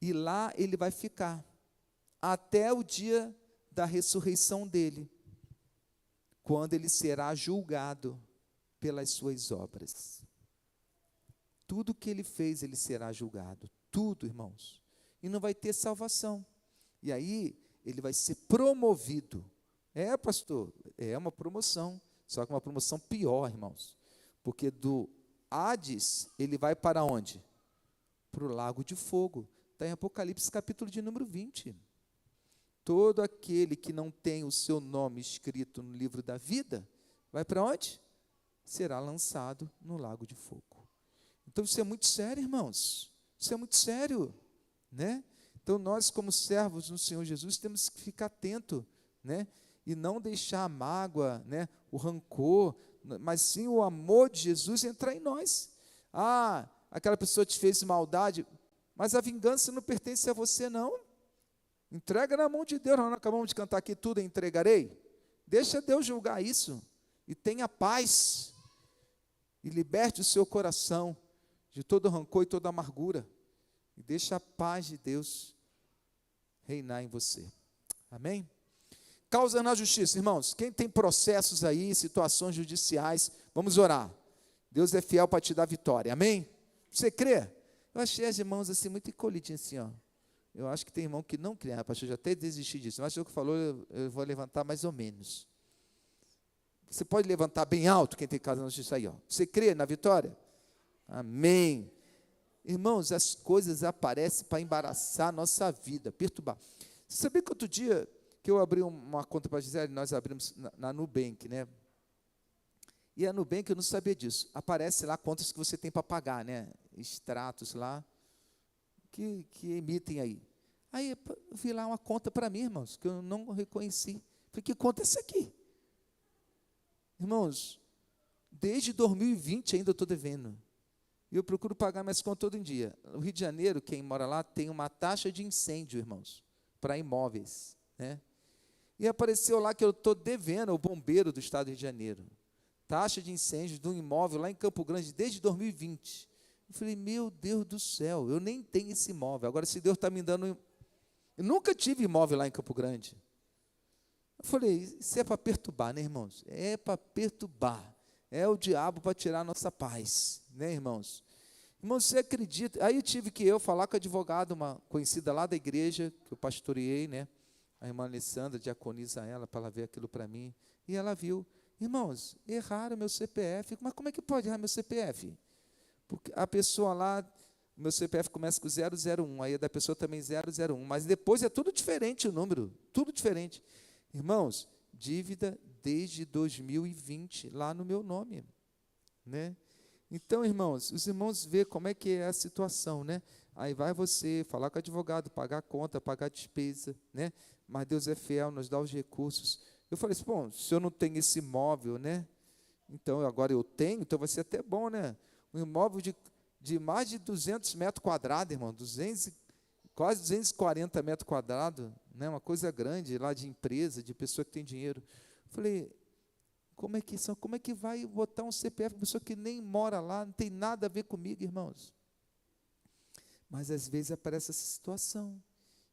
E lá ele vai ficar, até o dia da ressurreição dele, quando ele será julgado pelas suas obras. Tudo que ele fez, ele será julgado. Tudo, irmãos. E não vai ter salvação. E aí, ele vai ser promovido. É, pastor, é uma promoção. Só que uma promoção pior, irmãos. Porque do Hades, ele vai para onde? Para o lago de fogo. Está em Apocalipse, capítulo de número 20. Todo aquele que não tem o seu nome escrito no livro da vida, vai para onde? Será lançado no lago de fogo. Então, isso é muito sério, irmãos. Isso é muito sério, né? Então, nós, como servos do Senhor Jesus, temos que ficar atento, né? E não deixar a mágoa, né? O rancor, mas sim o amor de Jesus entrar em nós. Ah, aquela pessoa te fez maldade, mas a vingança não pertence a você, não. Entrega na mão de Deus. Nós acabamos de cantar aqui, tudo entregarei. Deixa Deus julgar isso. E tenha paz. E liberte o seu coração de todo rancor e toda amargura. E deixa a paz de Deus reinar em você. Amém? Causa na justiça, irmãos. Quem tem processos aí, situações judiciais, vamos orar. Deus é fiel para te dar vitória. Amém? Você crê? Eu achei as irmãos assim muito encolhidinhas assim, ó. Eu acho que tem irmão que não crê. Pastor, já até desisti disso. Mas o que falou, eu vou levantar mais ou menos. Você pode levantar bem alto, quem tem causa na justiça aí, ó. Você crê na vitória? Amém. Irmãos, as coisas aparecem para embaraçar a nossa vida, perturbar. Você sabia que outro dia que eu abri uma conta para a Gisele, nós abrimos na Nubank, né? E a Nubank, eu não sabia disso. Aparece lá quantas que você tem para pagar, né? Extratos lá, que emitem aí. Aí eu vi lá uma conta para mim, irmãos, que eu não reconheci. Falei, que conta é essa aqui? Irmãos, desde 2020 ainda eu estou devendo. E eu procuro pagar minhas contas todo dia. No Rio de Janeiro, quem mora lá, tem uma taxa de incêndio, irmãos, para imóveis, né? E apareceu lá que eu estou devendo ao bombeiro do estado do Rio de Janeiro. Taxa de incêndio de um imóvel lá em Campo Grande desde 2020. Eu falei, meu Deus do céu, eu nem tenho esse imóvel. Agora, se Deus está me dando... Eu nunca tive imóvel lá em Campo Grande. Eu falei, isso é para perturbar, né, irmãos? É para perturbar. É o diabo para tirar a nossa paz, né, irmãos? Irmãos, você acredita? Aí tive que eu falar com a advogada, uma conhecida lá da igreja, que eu pastoreei, né? A irmã Alessandra, diaconiza ela, para ela ver aquilo para mim. E ela viu. Irmãos, erraram meu CPF. Mas como é que pode errar meu CPF? Porque a pessoa lá, meu CPF começa com 001, aí a da pessoa também 001, mas depois é tudo diferente o número, tudo diferente. Irmãos, dívida desde 2020, lá no meu nome, né? Então, irmãos, os irmãos vê como é que é a situação, né? Aí vai você falar com o advogado, pagar a conta, pagar a despesa, né? Mas Deus é fiel, nos dá os recursos. Eu falei assim, bom, se eu não tenho esse imóvel, né? Então, agora eu tenho, então vai ser até bom, né? Um imóvel de mais de 200 metros quadrados, irmão, quase 240 metros quadrados, né? Uma coisa grande lá de empresa, de pessoa que tem dinheiro. Eu falei, como é que vai botar um CPF para pessoa que nem mora lá, não tem nada a ver comigo, irmãos? Mas às vezes aparece essa situação,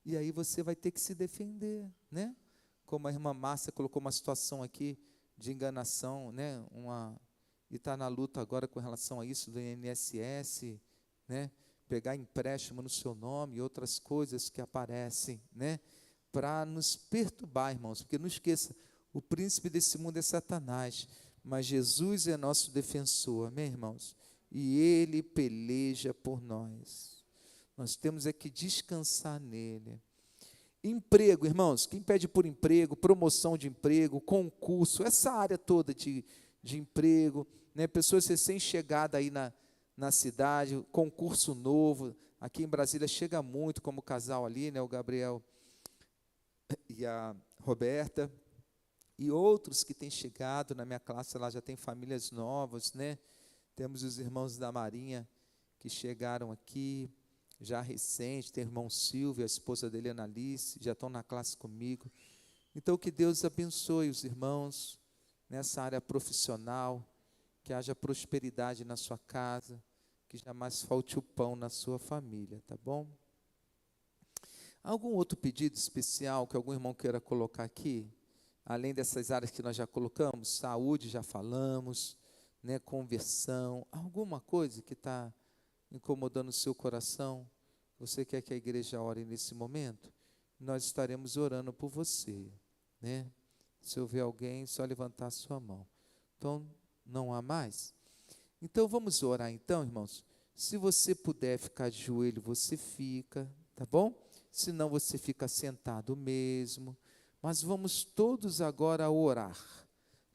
e aí você vai ter que se defender, né? Como a irmã Márcia colocou uma situação aqui de enganação, né? E está na luta agora com relação a isso do INSS, né? Pegar empréstimo no seu nome e outras coisas que aparecem, né? Para nos perturbar, irmãos, porque não esqueça, o príncipe desse mundo é Satanás, mas Jesus é nosso defensor, amém, irmãos? E Ele peleja por nós. Nós temos é que descansar nele. Emprego, irmãos, quem pede por emprego, promoção de emprego, concurso, essa área toda de emprego, né? Pessoas recém-chegadas aí na cidade, concurso novo, aqui em Brasília chega muito, como o casal ali, né? O Gabriel e a Roberta, e outros que têm chegado na minha classe, lá já tem famílias novas, né? Temos os irmãos da Marinha, que chegaram aqui, já recente, tem o irmão Silvio, a esposa dele, Analice, já estão na classe comigo. Então, que Deus abençoe os irmãos nessa área profissional, que haja prosperidade na sua casa, que jamais falte o pão na sua família, tá bom? Algum outro pedido especial que algum irmão queira colocar aqui? Além dessas áreas que nós já colocamos, saúde já falamos, né, conversão, alguma coisa que está incomodando o seu coração, você quer que a igreja ore nesse momento? Nós estaremos orando por você, né? Se houver alguém, só levantar a sua mão. Então, não há mais? Então, vamos orar então, irmãos. Se você puder ficar de joelho, você fica, tá bom? Se não, você fica sentado mesmo. Mas vamos todos agora orar.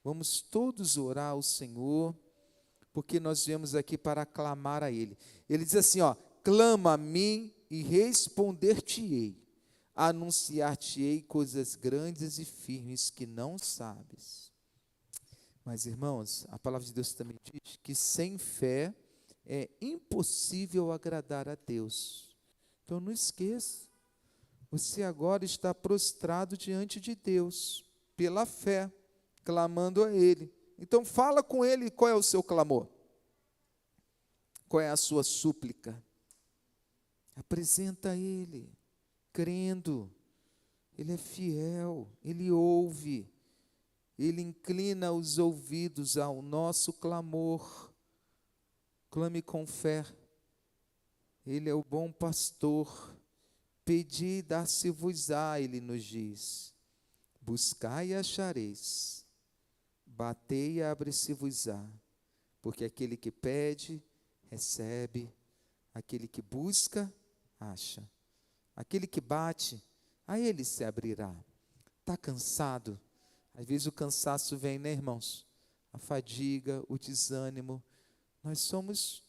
Vamos todos orar ao Senhor, porque nós viemos aqui para clamar a Ele. Ele diz assim, ó, clama a mim e responder-te-ei, anunciar-te-ei coisas grandes e firmes que não sabes. Mas, irmãos, a palavra de Deus também diz que sem fé é impossível agradar a Deus. Então, não esqueça, você agora está prostrado diante de Deus, pela fé, clamando a Ele. Então, fala com Ele qual é o seu clamor. Qual é a sua súplica? Apresenta a Ele, crendo. Ele é fiel, Ele ouve. Ele inclina os ouvidos ao nosso clamor. Clame com fé. Ele é o bom pastor. Pedi e dar-se-vos-á, Ele nos diz. Buscai e achareis. Batei e abre-se-vos-á. Porque aquele que pede, recebe. Aquele que busca, acha. Aquele que bate, a ele se abrirá. Está cansado? Às vezes o cansaço vem, né, irmãos? A fadiga, o desânimo. Nós somos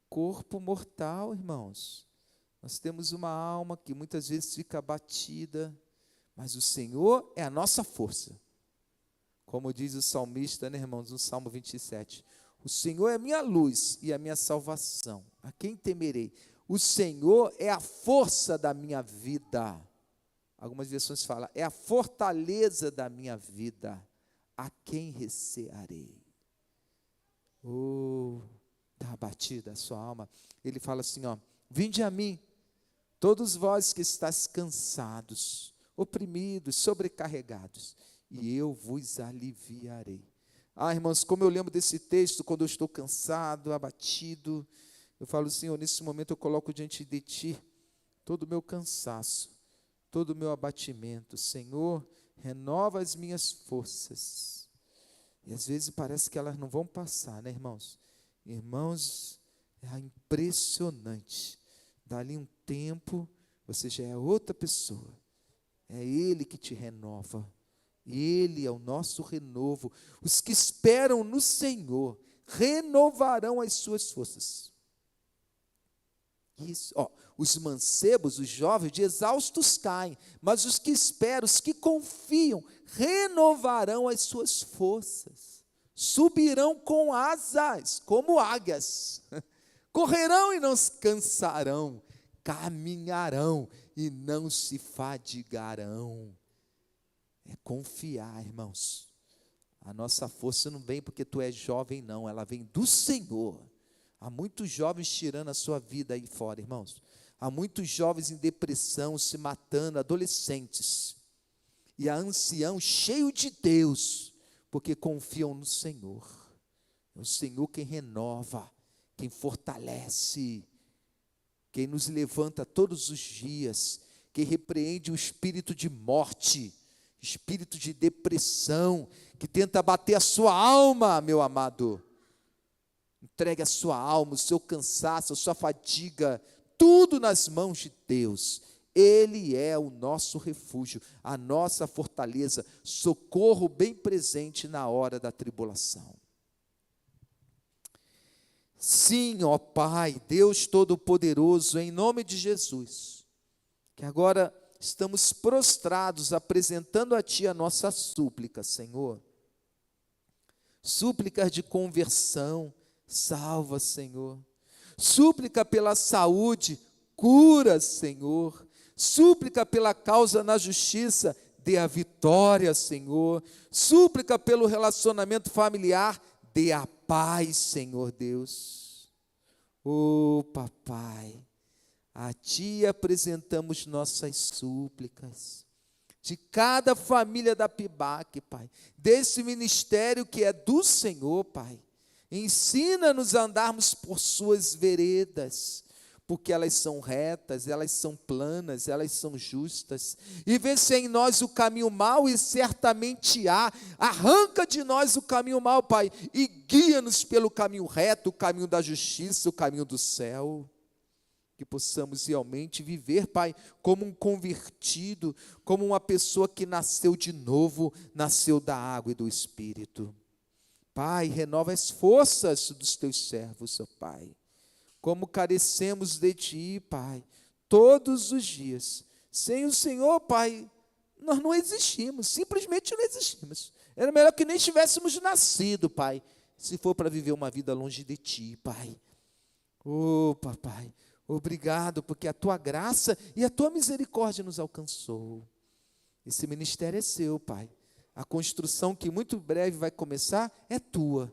corpo mortal, irmãos. Nós temos uma alma que muitas vezes fica abatida, mas o Senhor é a nossa força. Como diz o salmista, né, irmãos, no Salmo 27. O Senhor é a minha luz e a minha salvação. A quem temerei? O Senhor é a força da minha vida. Algumas versões falam, é a fortaleza da minha vida. A quem recearei? Está abatida a sua alma. Ele fala assim, ó, vinde a mim, todos vós que estáis cansados, oprimidos, sobrecarregados, e eu vos aliviarei. Irmãos, como eu lembro desse texto, quando eu estou cansado, abatido, eu falo, Senhor, nesse momento eu coloco diante de Ti todo o meu cansaço, todo o meu abatimento. Senhor, renova as minhas forças. E às vezes parece que elas não vão passar, né, irmãos? Irmãos, é impressionante. Dali um tempo, você já é outra pessoa. É Ele que te renova. Ele é o nosso renovo. Os que esperam no Senhor renovarão as suas forças. Isso, ó, os mancebos, os jovens, de exaustos caem, mas os que esperam, os que confiam, renovarão as suas forças. Subirão com asas, como águias. Correrão e não se cansarão, caminharão e não se fadigarão. É confiar, irmãos. A nossa força não vem porque tu és jovem, não. Ela vem do Senhor. Há muitos jovens tirando a sua vida aí fora, irmãos. Há muitos jovens em depressão, se matando, adolescentes. E há ancião cheio de Deus, porque confiam no Senhor. É o Senhor quem renova, quem fortalece, quem nos levanta todos os dias, quem repreende o espírito de morte, espírito de depressão, que tenta abater a sua alma, meu amado. Entregue a sua alma, o seu cansaço, a sua fadiga, tudo nas mãos de Deus. Ele é o nosso refúgio, a nossa fortaleza, socorro bem presente na hora da tribulação. Sim, ó Pai, Deus Todo-Poderoso, em nome de Jesus, que agora estamos prostrados, apresentando a Ti a nossa súplica, Senhor. Súplicas de conversão, salva, Senhor. Súplica pela saúde, cura, Senhor. Súplica pela causa na justiça, dê a vitória, Senhor. Súplica pelo relacionamento familiar, dê a paz, Senhor Deus. Oh, papai, a Ti apresentamos nossas súplicas, de cada família da PIBAC, Pai, desse ministério que é do Senhor, Pai. Ensina-nos a andarmos por suas veredas, porque elas são retas, elas são planas, elas são justas. E vê se é em nós o caminho mau, e certamente há. Arranca de nós o caminho mau, Pai, e guia-nos pelo caminho reto, o caminho da justiça, o caminho do céu. Que possamos realmente viver, Pai, como um convertido, como uma pessoa que nasceu de novo, nasceu da água e do Espírito. Pai, renova as forças dos Teus servos, ó Pai. Como carecemos de Ti, Pai, todos os dias. Sem o Senhor, Pai, nós não existimos, simplesmente não existimos. Era melhor que nem tivéssemos nascido, Pai, se for para viver uma vida longe de Ti, Pai. Oh, papai, obrigado, porque a Tua graça e a Tua misericórdia nos alcançou. Esse ministério é Seu, Pai. A construção que muito breve vai começar é Tua.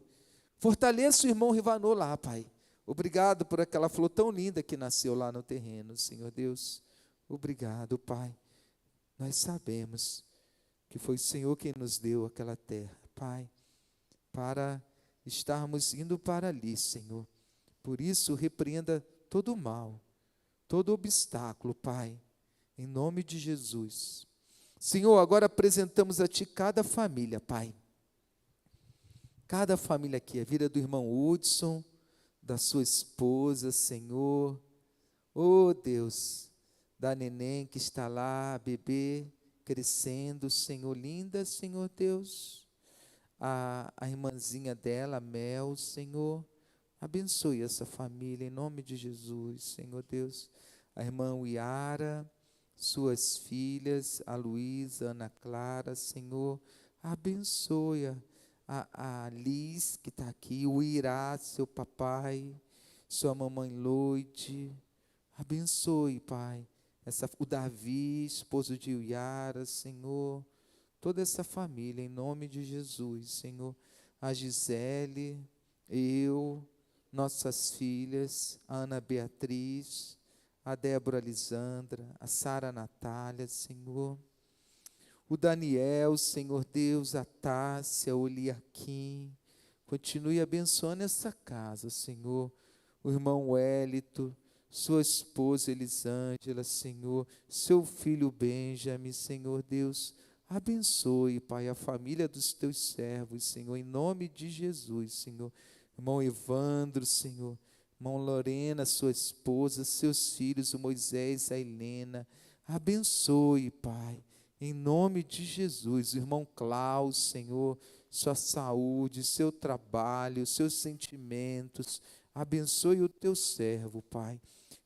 Fortaleça o irmão Rivanô lá, Pai. Obrigado por aquela flor tão linda que nasceu lá no terreno, Senhor Deus. Obrigado, Pai. Nós sabemos que foi o Senhor quem nos deu aquela terra, Pai, para estarmos indo para ali, Senhor. Por isso, repreenda todo o mal, todo obstáculo, Pai, em nome de Jesus. Senhor, agora apresentamos a Ti cada família, Pai. Cada família aqui, a vida do irmão Hudson, da sua esposa, Senhor. Oh, Deus, da neném que está lá, bebê, crescendo, Senhor, linda, Senhor Deus. A irmãzinha dela, Mel, Senhor. Abençoe essa família, em nome de Jesus, Senhor Deus. A irmã Iara, suas filhas, a Luísa, a Ana Clara, Senhor. Abençoe a Liz, que está aqui, o Irá, seu papai, sua mamãe Loide. Abençoe, Pai, o Davi, esposo de Iara, Senhor. Toda essa família, em nome de Jesus, Senhor. A Gisele, eu, nossas filhas, a Ana Beatriz, a Débora Lisandra, a Sara Natália, Senhor. O Daniel, Senhor Deus, a Tássia, o Eliakim. Continue abençoando essa casa, Senhor. O irmão Wellito, sua esposa Elisângela, Senhor. Seu filho Benjamin, Senhor Deus. Abençoe, Pai, a família dos Teus servos, Senhor, em nome de Jesus, Senhor. Irmão Evandro, Senhor. Irmão Lorena, sua esposa, seus filhos, o Moisés, a Helena. Abençoe, Pai, em nome de Jesus. Irmão Klaus, Senhor, sua saúde, seu trabalho, seus sentimentos. Abençoe o Teu servo, Pai.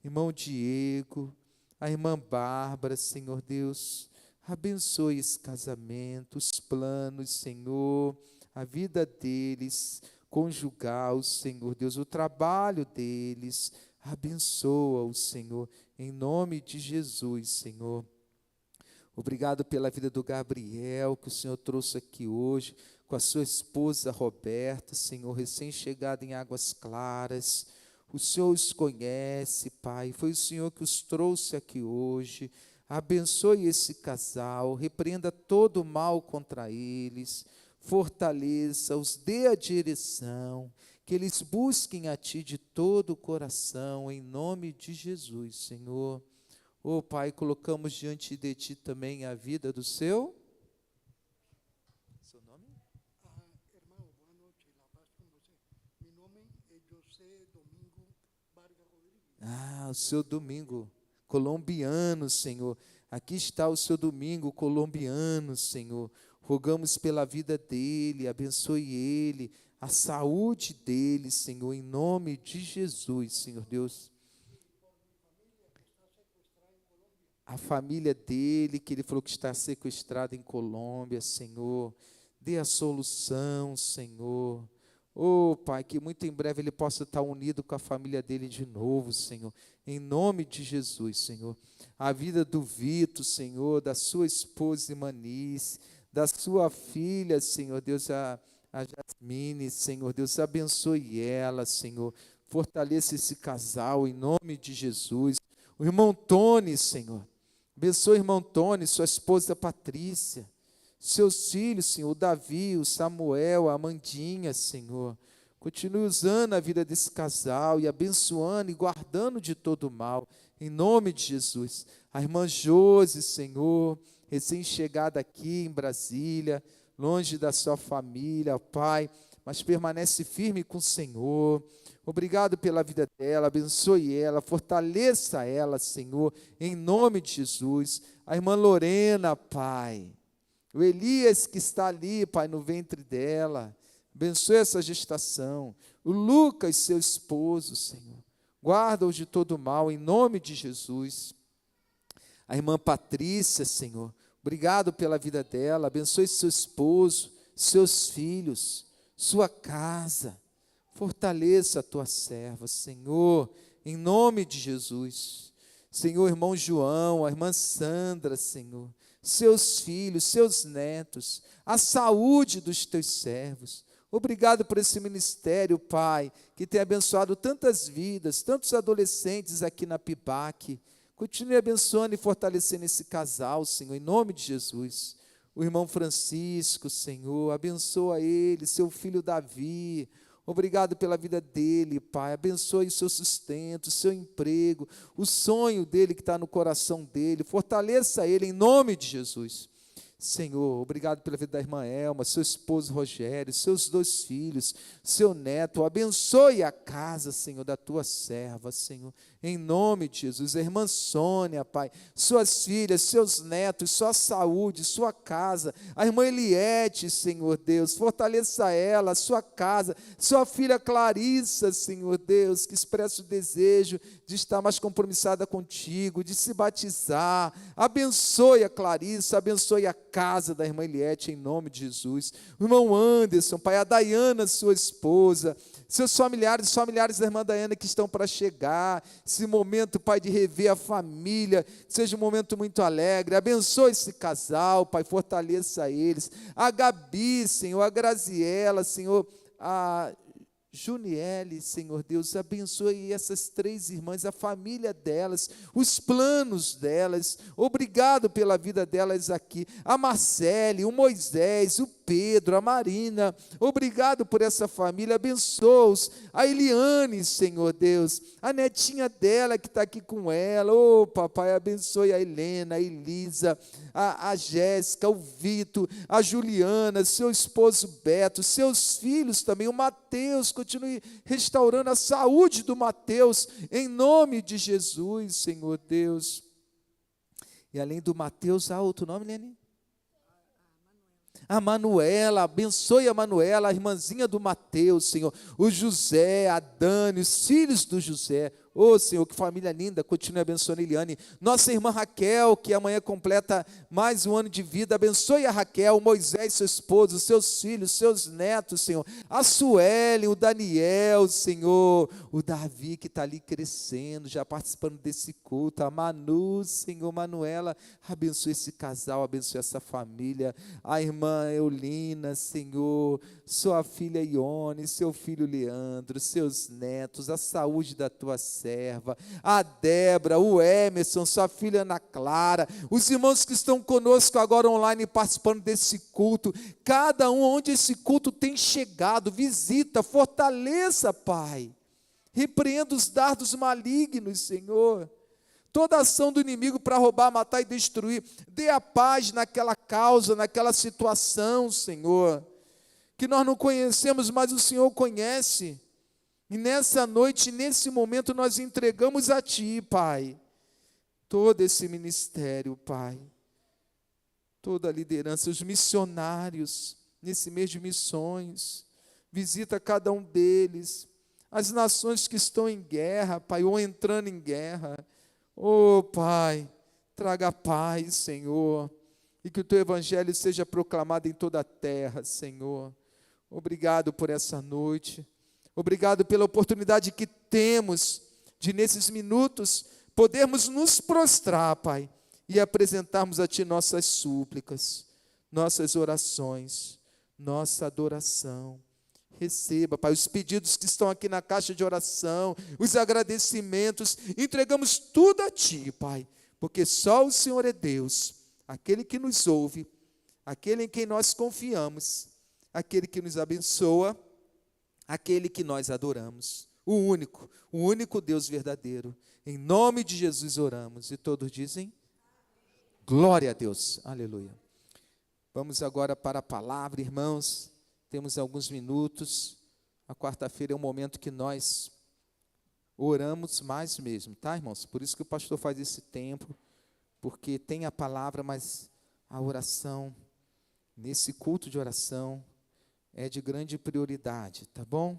Irmão Diego, a irmã Bárbara, Senhor Deus. Abençoe esse casamento, os planos, Senhor, a vida deles, conjugal, Senhor Deus, o trabalho deles. Abençoa-o, Senhor, em nome de Jesus, Senhor. Obrigado pela vida do Gabriel, que o Senhor trouxe aqui hoje, com a sua esposa Roberta, Senhor, recém-chegada em Águas Claras. O Senhor os conhece, Pai, foi o Senhor que os trouxe aqui hoje. Abençoe esse casal, repreenda todo o mal contra eles, fortaleça-os, dê a direção, que eles busquem a Ti de todo o coração, em nome de Jesus, Senhor. Oh, Pai, colocamos diante de Ti também a vida do seu nome? Irmão, boa noite, la paz com você. Meu nome é José Domingo Vargas Rodrigues. O seu Domingo, colombiano, Senhor. Aqui está o seu Domingo, colombiano, Senhor. Rogamos pela vida dele, abençoe ele, a saúde dele, Senhor, em nome de Jesus, Senhor Deus. A família dele, que ele falou que está sequestrada em Colômbia, Senhor, dê a solução, Senhor. Oh, Pai, que muito em breve ele possa estar unido com a família dele de novo, Senhor. Em nome de Jesus, Senhor. A vida do Vitor, Senhor, da sua esposa Imanice, da sua filha, Senhor Deus, a Jasmine, Senhor Deus, abençoe ela, Senhor. Fortaleça esse casal em nome de Jesus. O irmão Tony, Senhor. Abençoe o irmão Tony, sua esposa Patrícia. Seus filhos, Senhor, o Davi, o Samuel, a Amandinha, Senhor. Continue usando a vida desse casal e abençoando e guardando de todo mal, em nome de Jesus. A irmã Josi, Senhor, recém-chegada aqui em Brasília, longe da sua família, Pai, mas permanece firme com o Senhor. Obrigado pela vida dela, abençoe ela, fortaleça ela, Senhor, em nome de Jesus. A irmã Lorena, Pai, o Elias que está ali, Pai, no ventre dela, abençoe essa gestação. O Lucas, seu esposo, Senhor, guarda-os de todo mal, em nome de Jesus. A irmã Patrícia, Senhor, obrigado pela vida dela, abençoe seu esposo, seus filhos, sua casa, fortaleça a tua serva, Senhor, em nome de Jesus. Senhor, irmão João, a irmã Sandra, Senhor, seus filhos, seus netos, a saúde dos teus servos. Obrigado por esse ministério, Pai, que tem abençoado tantas vidas, tantos adolescentes aqui na PIBAC. Continue abençoando e fortalecendo esse casal, Senhor, em nome de Jesus. O irmão Francisco, Senhor, abençoa ele, seu filho Davi. Obrigado pela vida dele, Pai. Abençoe o seu sustento, o seu emprego, o sonho dele que está no coração dele. Fortaleça ele em nome de Jesus. Senhor, obrigado pela vida da irmã Elma, seu esposo Rogério, seus 2 filhos, seu neto. Abençoe a casa, Senhor, da tua serva, Senhor, em nome de Jesus. A irmã Sônia, Pai, suas filhas, seus netos, sua saúde, sua casa. A irmã Eliette, Senhor Deus, fortaleça ela, sua casa. Sua filha Clarissa, Senhor Deus, que expressa o desejo de estar mais compromissada contigo, de se batizar. Abençoe a Clarissa, abençoe a casa da irmã Eliette, em nome de Jesus. O irmão Anderson, Pai, a Dayana, sua esposa, seus familiares da irmã Dayana que estão para chegar, esse momento, Pai, de rever a família, seja um momento muito alegre. Abençoe esse casal, Pai, fortaleça eles. A Gabi, Senhor, a Graziela, Senhor, a Juniele, Senhor Deus, abençoe essas 3 irmãs, a família delas, os planos delas. Obrigado pela vida delas aqui. A Marcele, o Moisés, o Pedro, a Marina, obrigado por essa família, abençoa-os. A Eliane, Senhor Deus, a netinha dela que está aqui com ela. Oh, papai, abençoe a Helena, a Elisa, a Jéssica, o Vitor, a Juliana, seu esposo Beto, seus filhos também, o Mateus. Continue restaurando a saúde do Mateus, em nome de Jesus, Senhor Deus. E além do Mateus, há outro nome, Lene? A Manuela, abençoe a Manuela, a irmãzinha do Mateus, Senhor. O José, a Dani, os filhos do José. Oh, Senhor, que família linda, continue abençoando a Eliane. Nossa irmã Raquel, que amanhã completa mais um ano de vida, abençoe a Raquel, Moisés, seu esposo, seus filhos, seus netos, Senhor. A Suelen, o Daniel, Senhor. O Davi, que está ali crescendo, já participando desse culto. A Manu, Senhor, Manuela, abençoe esse casal, abençoe essa família. A irmã Eulina, Senhor, sua filha Ione, seu filho Leandro, seus netos, a saúde da tua serva, a Débora, o Emerson, sua filha Ana Clara, os irmãos que estão conosco agora online participando desse culto, cada um onde esse culto tem chegado, visita, fortaleça, Pai, repreenda os dardos malignos, Senhor, toda ação do inimigo para roubar, matar e destruir, dê a paz naquela causa, naquela situação, Senhor, que nós não conhecemos, mas o Senhor conhece. E nessa noite, nesse momento, nós entregamos a Ti, Pai, todo esse ministério, Pai, toda a liderança, os missionários, nesse mês de missões, visita cada um deles, as nações que estão em guerra, Pai, ou entrando em guerra. Oh, Pai, traga paz, Senhor, e que o Teu Evangelho seja proclamado em toda a terra, Senhor. Obrigado por essa noite. Obrigado pela oportunidade que temos de, nesses minutos, podermos nos prostrar, Pai, e apresentarmos a Ti nossas súplicas, nossas orações, nossa adoração. Receba, Pai, os pedidos que estão aqui na caixa de oração, os agradecimentos, entregamos tudo a Ti, Pai, porque só o Senhor é Deus, aquele que nos ouve, aquele em quem nós confiamos, aquele que nos abençoa, aquele que nós adoramos, o único Deus verdadeiro. Em nome de Jesus oramos, e todos dizem, glória a Deus, aleluia. Vamos agora para a palavra, irmãos, temos alguns minutos, a quarta-feira é um momento que nós oramos mais mesmo, tá, irmãos? Por isso que o pastor faz esse tempo, porque tem a palavra, mas a oração, nesse culto de oração, é de grande prioridade, tá bom?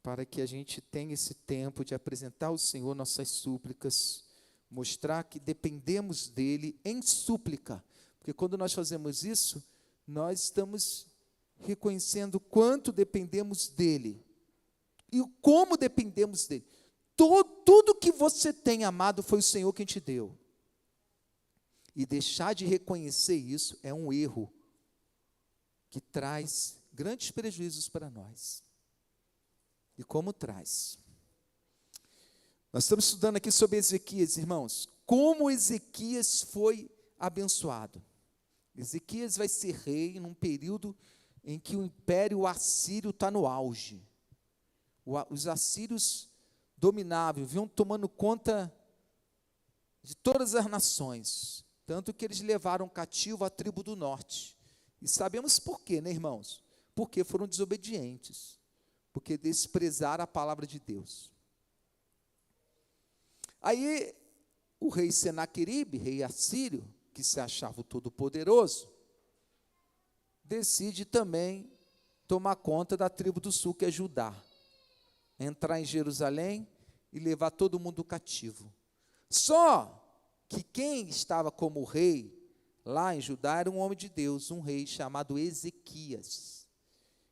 Para que a gente tenha esse tempo de apresentar ao Senhor nossas súplicas, mostrar que dependemos dEle em súplica, porque quando nós fazemos isso, nós estamos reconhecendo quanto dependemos dEle, e como dependemos dEle. Tudo que você tem, amado, foi o Senhor quem te deu, e deixar de reconhecer isso é um erro, que traz grandes prejuízos para nós. E como traz? Nós estamos estudando aqui sobre Ezequias, irmãos. Como Ezequias foi abençoado. Ezequias vai ser rei num período em que o império assírio está no auge. Os assírios dominavam, vinham tomando conta de todas as nações. Tanto que eles levaram cativo a tribo do norte. E sabemos por quê, né, irmãos? Porque foram desobedientes. Porque desprezaram a palavra de Deus. Aí, o rei Senaqueribe, rei assírio, que se achava o todo-poderoso, decide também tomar conta da tribo do sul, que é Judá. Entrar em Jerusalém e levar todo mundo cativo. Só que quem estava como rei lá em Judá era um homem de Deus, um rei chamado Ezequias,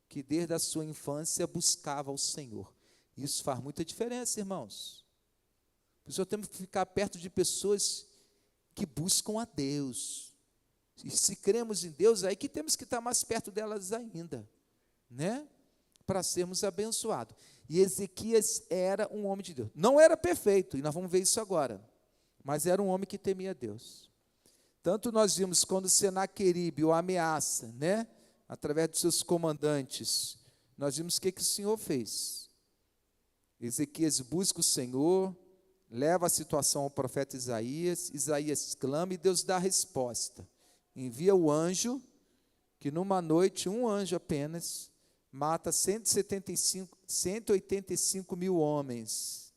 que desde a sua infância buscava o Senhor. Isso faz muita diferença, irmãos. Por isso temos que ficar perto de pessoas que buscam a Deus. E se cremos em Deus, aí que temos que estar mais perto delas ainda, né? Para sermos abençoados. E Ezequias era um homem de Deus. Não era perfeito, e nós vamos ver isso agora, mas era um homem que temia Deus. Tanto nós vimos quando Senaqueribe o ameaça, né? Através dos seus comandantes, nós vimos o que o Senhor fez. Ezequias busca o Senhor, leva a situação ao profeta Isaías, Isaías clama e Deus dá a resposta. Envia o anjo, que numa noite, um anjo apenas, mata 185 mil homens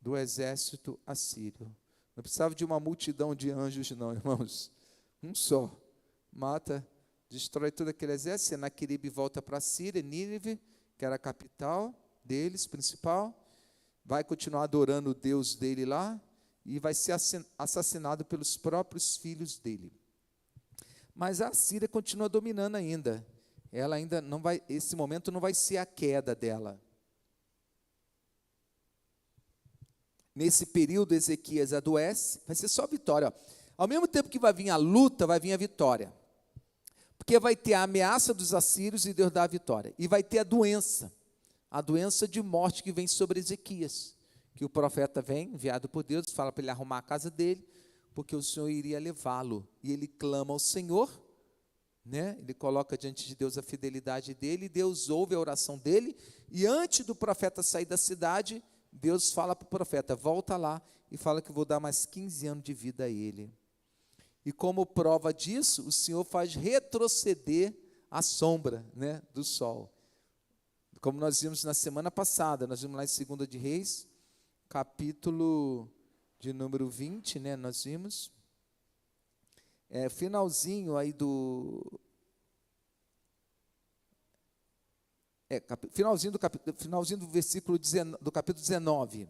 do exército assírio. Não precisava de uma multidão de anjos não, irmãos. Um só, mata, destrói todo aquele exército. Senaqueribe volta para a Síria, Nínive, que era a capital deles, principal, vai continuar adorando o Deus dele lá, e vai ser assassinado pelos próprios filhos dele. Mas a Síria continua dominando ainda. Ela ainda não vai, esse momento não vai ser a queda dela. Nesse período, Ezequias adoece, vai ser só vitória. Ó. Ao mesmo tempo que vai vir a luta, vai vir a vitória. Porque vai ter a ameaça dos assírios e Deus dá a vitória. E vai ter a doença de morte que vem sobre Ezequias. Que o profeta vem, enviado por Deus, fala para ele arrumar a casa dele, porque o Senhor iria levá-lo. E ele clama ao Senhor, né? Ele coloca diante de Deus a fidelidade dele, e Deus ouve a oração dele, e antes do profeta sair da cidade, Deus fala para o profeta, volta lá, e fala que vou dar mais 15 anos de vida a ele. E como prova disso, o Senhor faz retroceder a sombra, né, do sol. Como nós vimos na semana passada, nós vimos lá em 2 de Reis, capítulo de número 20, né, nós vimos, finalzinho aí do... finalzinho do versículo do capítulo 19.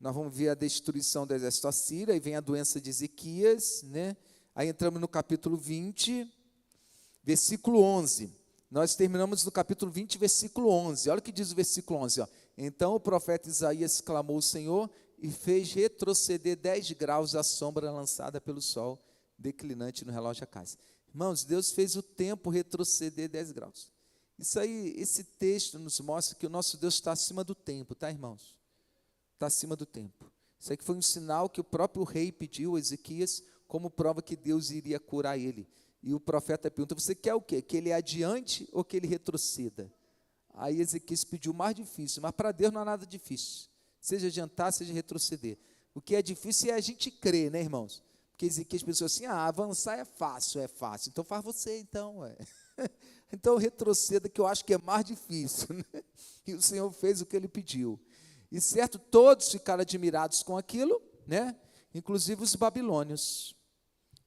Nós vamos ver a destruição do exército assírio, aí vem a doença de Ezequias, né? Aí entramos no capítulo 20, versículo 11. Nós terminamos no capítulo 20, versículo 11. Olha o que diz o versículo 11. Ó. Então o profeta Isaías clamou ao Senhor e fez retroceder 10 graus a sombra lançada pelo sol declinante no relógio da casa. Irmãos, Deus fez o tempo retroceder 10 graus. Isso aí, esse texto nos mostra que o nosso Deus está acima do tempo, tá, irmãos? Está acima do tempo. Isso aqui foi um sinal que o próprio rei pediu a Ezequias como prova que Deus iria curar ele. E o profeta pergunta, você quer o quê? Que ele adiante ou que ele retroceda? Aí Ezequias pediu o mais difícil, mas para Deus não há nada difícil. Seja adiantar, seja retroceder. O que é difícil é a gente crer, né, irmãos? Porque Ezequias pensou assim, avançar é fácil. Então faz você, então, ué. Então retroceda, que eu acho que é mais difícil, né? E o Senhor fez o que ele pediu. E certo, todos ficaram admirados com aquilo, né? Inclusive os babilônios.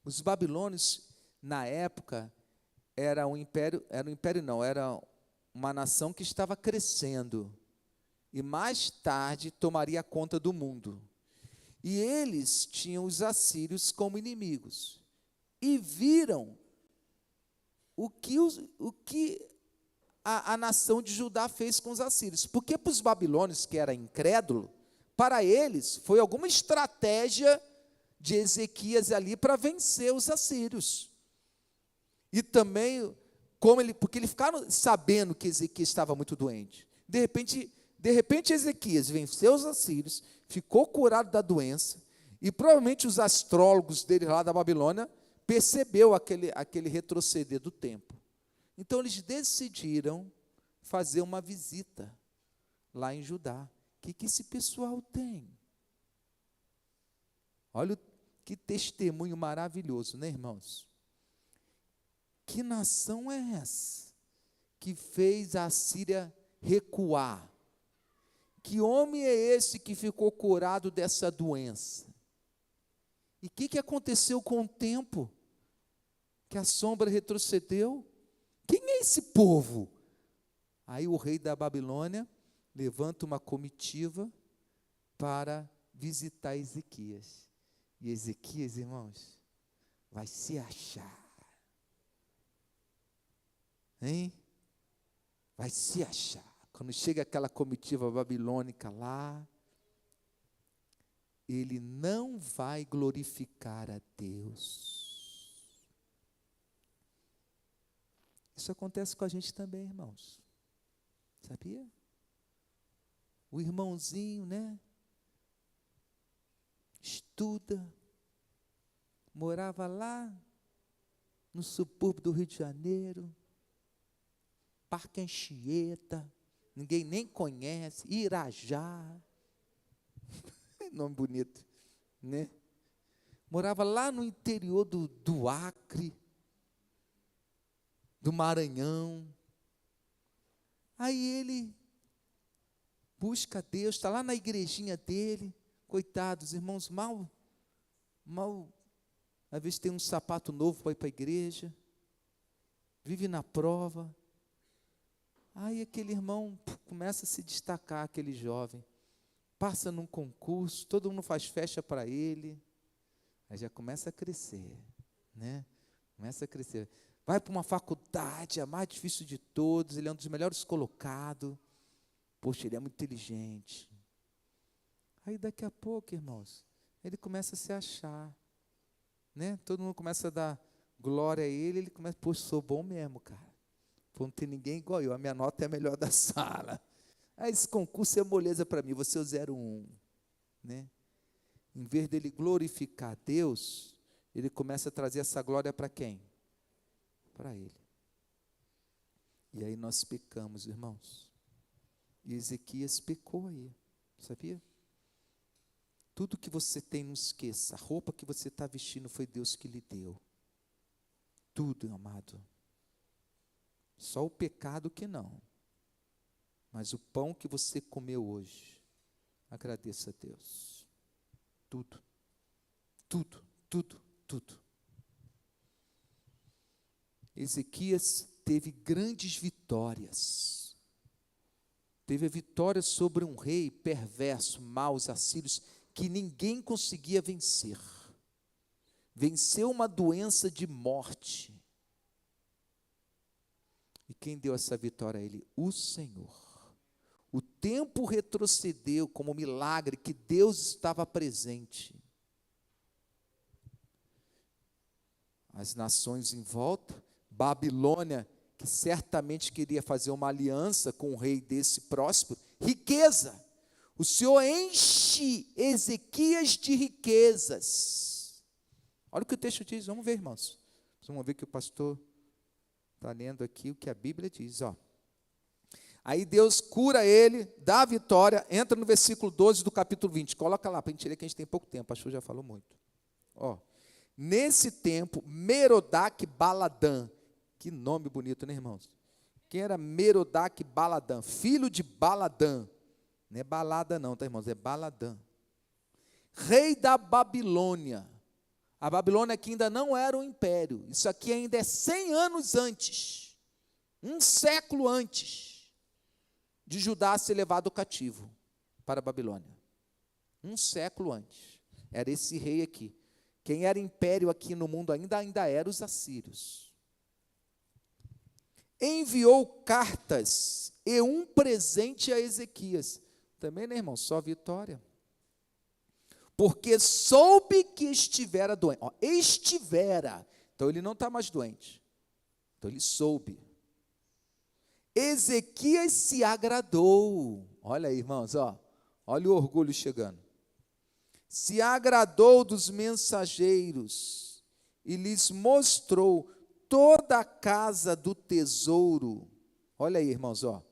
Os babilônios, na época, era uma nação que estava crescendo. E mais tarde tomaria conta do mundo. E eles tinham os assírios como inimigos. E viram o que a nação de Judá fez com os assírios. Porque para os babilônios, que era incrédulo, para eles foi alguma estratégia de Ezequias ali para vencer os assírios. E também, porque eles ficaram sabendo que Ezequias estava muito doente. De repente Ezequias venceu os assírios, ficou curado da doença, e provavelmente os astrólogos dele lá da Babilônia percebeu aquele retroceder do tempo. Então eles decidiram fazer uma visita lá em Judá. O que esse pessoal tem? Olha que testemunho maravilhoso, né, irmãos? Que nação é essa que fez a Síria recuar? Que homem é esse que ficou curado dessa doença? E o que aconteceu com o tempo? Que a sombra retrocedeu? Quem é esse povo? Aí o rei da Babilônia levanta uma comitiva para visitar Ezequias. E Ezequias, irmãos, vai se achar. Hein? Vai se achar. Quando chega aquela comitiva babilônica lá, ele não vai glorificar a Deus. Isso acontece com a gente também, irmãos. Sabia? O irmãozinho, né? Estuda. Morava lá no subúrbio do Rio de Janeiro. Parque Anchieta. Ninguém nem conhece. Irajá. Nome bonito, né? Morava lá no interior do Acre, do Maranhão. Aí ele busca Deus, está lá na igrejinha dele. Coitados, irmãos, mal, às vezes tem um sapato novo para ir para a igreja, vive na prova. Aí aquele irmão começa a se destacar, aquele jovem, passa num concurso, todo mundo faz festa para ele, aí já começa a crescer, né? Começa a crescer. Vai para uma faculdade, a mais difícil de todos, ele é um dos melhores colocados. Poxa, ele é muito inteligente. Aí daqui a pouco, irmãos, ele começa a se achar, né? Todo mundo começa a dar glória a ele, ele começa, poxa, sou bom mesmo, cara. Pô, não tem ninguém igual eu, a minha nota é a melhor da sala. Ah, esse concurso é moleza para mim, você é o 01, né? Em vez dele glorificar Deus, ele começa a trazer essa glória para quem? Para ele. E aí nós pecamos, irmãos. E Ezequias pecou aí, sabia? Tudo que você tem, não esqueça. A roupa que você está vestindo foi Deus que lhe deu. Tudo, amado. Só o pecado que não. Mas o pão que você comeu hoje, agradeça a Deus. Tudo. Tudo, tudo, tudo. Ezequias teve grandes vitórias. Teve a vitória sobre um rei perverso, mau, os assírios, que ninguém conseguia vencer. Venceu uma doença de morte. E quem deu essa vitória a ele? O Senhor. O tempo retrocedeu como milagre que Deus estava presente. As nações em volta, Babilônia, que certamente queria fazer uma aliança com o rei desse próspero, riqueza. O Senhor enche Ezequias de riquezas. Olha o que o texto diz, vamos ver, irmãos. Vamos ver que o pastor está lendo aqui o que a Bíblia diz, ó. Aí Deus cura ele, dá a vitória, entra no versículo 12 do capítulo 20. Coloca lá para a gente ler, que a gente tem pouco tempo, o pastor já falou muito. Ó, nesse tempo, Merodach Baladã, que nome bonito, né, irmãos? Quem era Merodach Baladã? Filho de Baladã. Não é balada não, tá, irmãos? É Baladã. Rei da Babilônia. A Babilônia aqui ainda não era um império. Isso aqui ainda é 100 anos antes. Um século antes de Judá ser levado cativo para a Babilônia. Um século antes. Era esse rei aqui. Quem era império aqui no mundo ainda eram os assírios. Enviou cartas e um presente a Ezequias. Também, né, irmão? Só vitória. Porque soube que estivera doente. Ó, estivera. Então, ele não está mais doente. Então, ele soube. Ezequias se agradou. Olha aí, irmãos, ó. Olha o orgulho chegando. Se agradou dos mensageiros e lhes mostrou toda a casa do tesouro. Olha aí, irmãos, ó.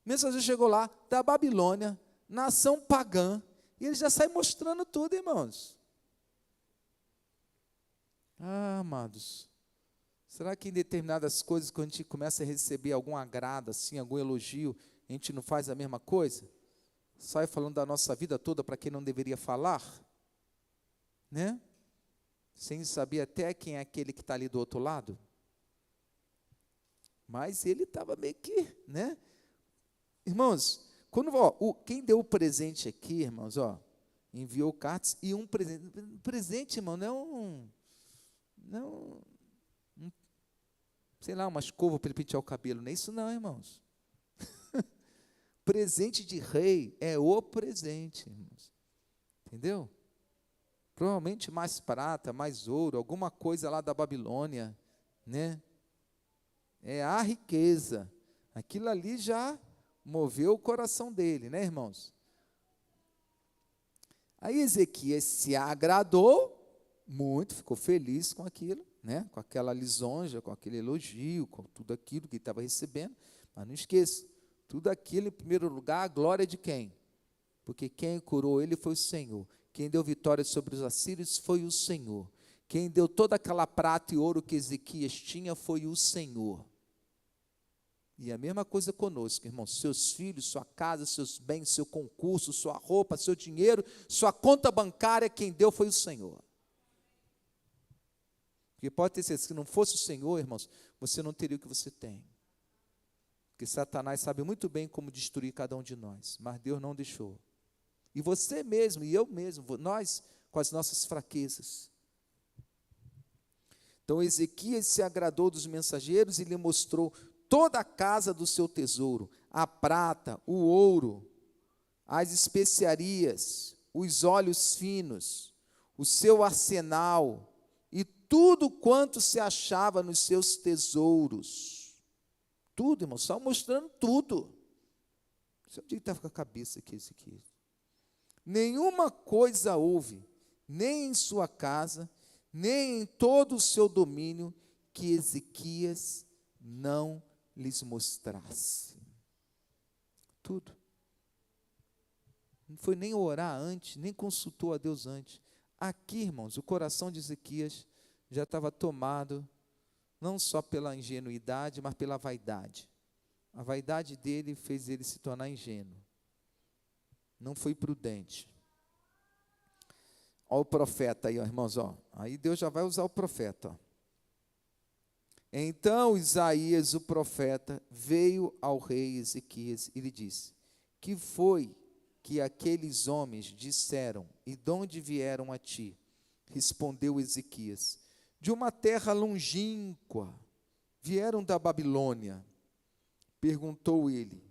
O mensageiro chegou lá, da Babilônia, nação pagã, e ele já sai mostrando tudo, irmãos. Ah, amados, será que em determinadas coisas, quando a gente começa a receber algum agrado, assim, algum elogio, a gente não faz a mesma coisa? Sai falando da nossa vida toda para quem não deveria falar? Né? Sem saber até quem é aquele que está ali do outro lado? Mas ele estava meio que, né? Irmãos, quando, ó, quem deu o presente aqui, irmãos, ó, enviou cartas e um presente. Presente, irmão, não, sei lá, uma escova para ele pentear o cabelo. Não é isso não, irmãos. Presente de rei é o presente, irmãos. Entendeu? Provavelmente mais prata, mais ouro, alguma coisa lá da Babilônia, né? É a riqueza. Aquilo ali já moveu o coração dele, né, irmãos? Aí Ezequias se agradou muito, ficou feliz com aquilo, né? Com aquela lisonja, com aquele elogio, com tudo aquilo que ele estava recebendo. Mas não esqueça, tudo aquilo, em primeiro lugar, a glória de quem? Porque quem curou ele foi o Senhor. Quem deu vitória sobre os assírios foi o Senhor. Quem deu toda aquela prata e ouro que Ezequias tinha foi o Senhor. E a mesma coisa conosco, irmãos. Seus filhos, sua casa, seus bens, seu concurso, sua roupa, seu dinheiro, sua conta bancária, quem deu foi o Senhor. Porque pode ter certeza, se não fosse o Senhor, irmãos, você não teria o que você tem. Porque Satanás sabe muito bem como destruir cada um de nós, mas Deus não deixou. E você mesmo, e eu mesmo, nós com as nossas fraquezas. Então Ezequias se agradou dos mensageiros e lhe mostrou toda a casa do seu tesouro, a prata, o ouro, as especiarias, os óleos finos, o seu arsenal e tudo quanto se achava nos seus tesouros. Tudo, irmão, só mostrando tudo. Onde ele estava com a cabeça aqui, Ezequias? Nenhuma coisa houve, nem em sua casa, nem em todo o seu domínio, que Ezequias não lhes mostrasse. Tudo. Não foi nem orar antes, nem consultou a Deus antes. Aqui, irmãos, o coração de Ezequias já estava tomado, não só pela ingenuidade, mas pela vaidade. A vaidade dele fez ele se tornar ingênuo. Não foi prudente. Olha o profeta aí, ó, irmãos, ó. Aí Deus já vai usar o profeta, ó. Então Isaías, o profeta, veio ao rei Ezequias e lhe disse: que foi que aqueles homens disseram, e de onde vieram a ti? Respondeu Ezequias: de uma terra longínqua vieram da Babilônia. Perguntou ele: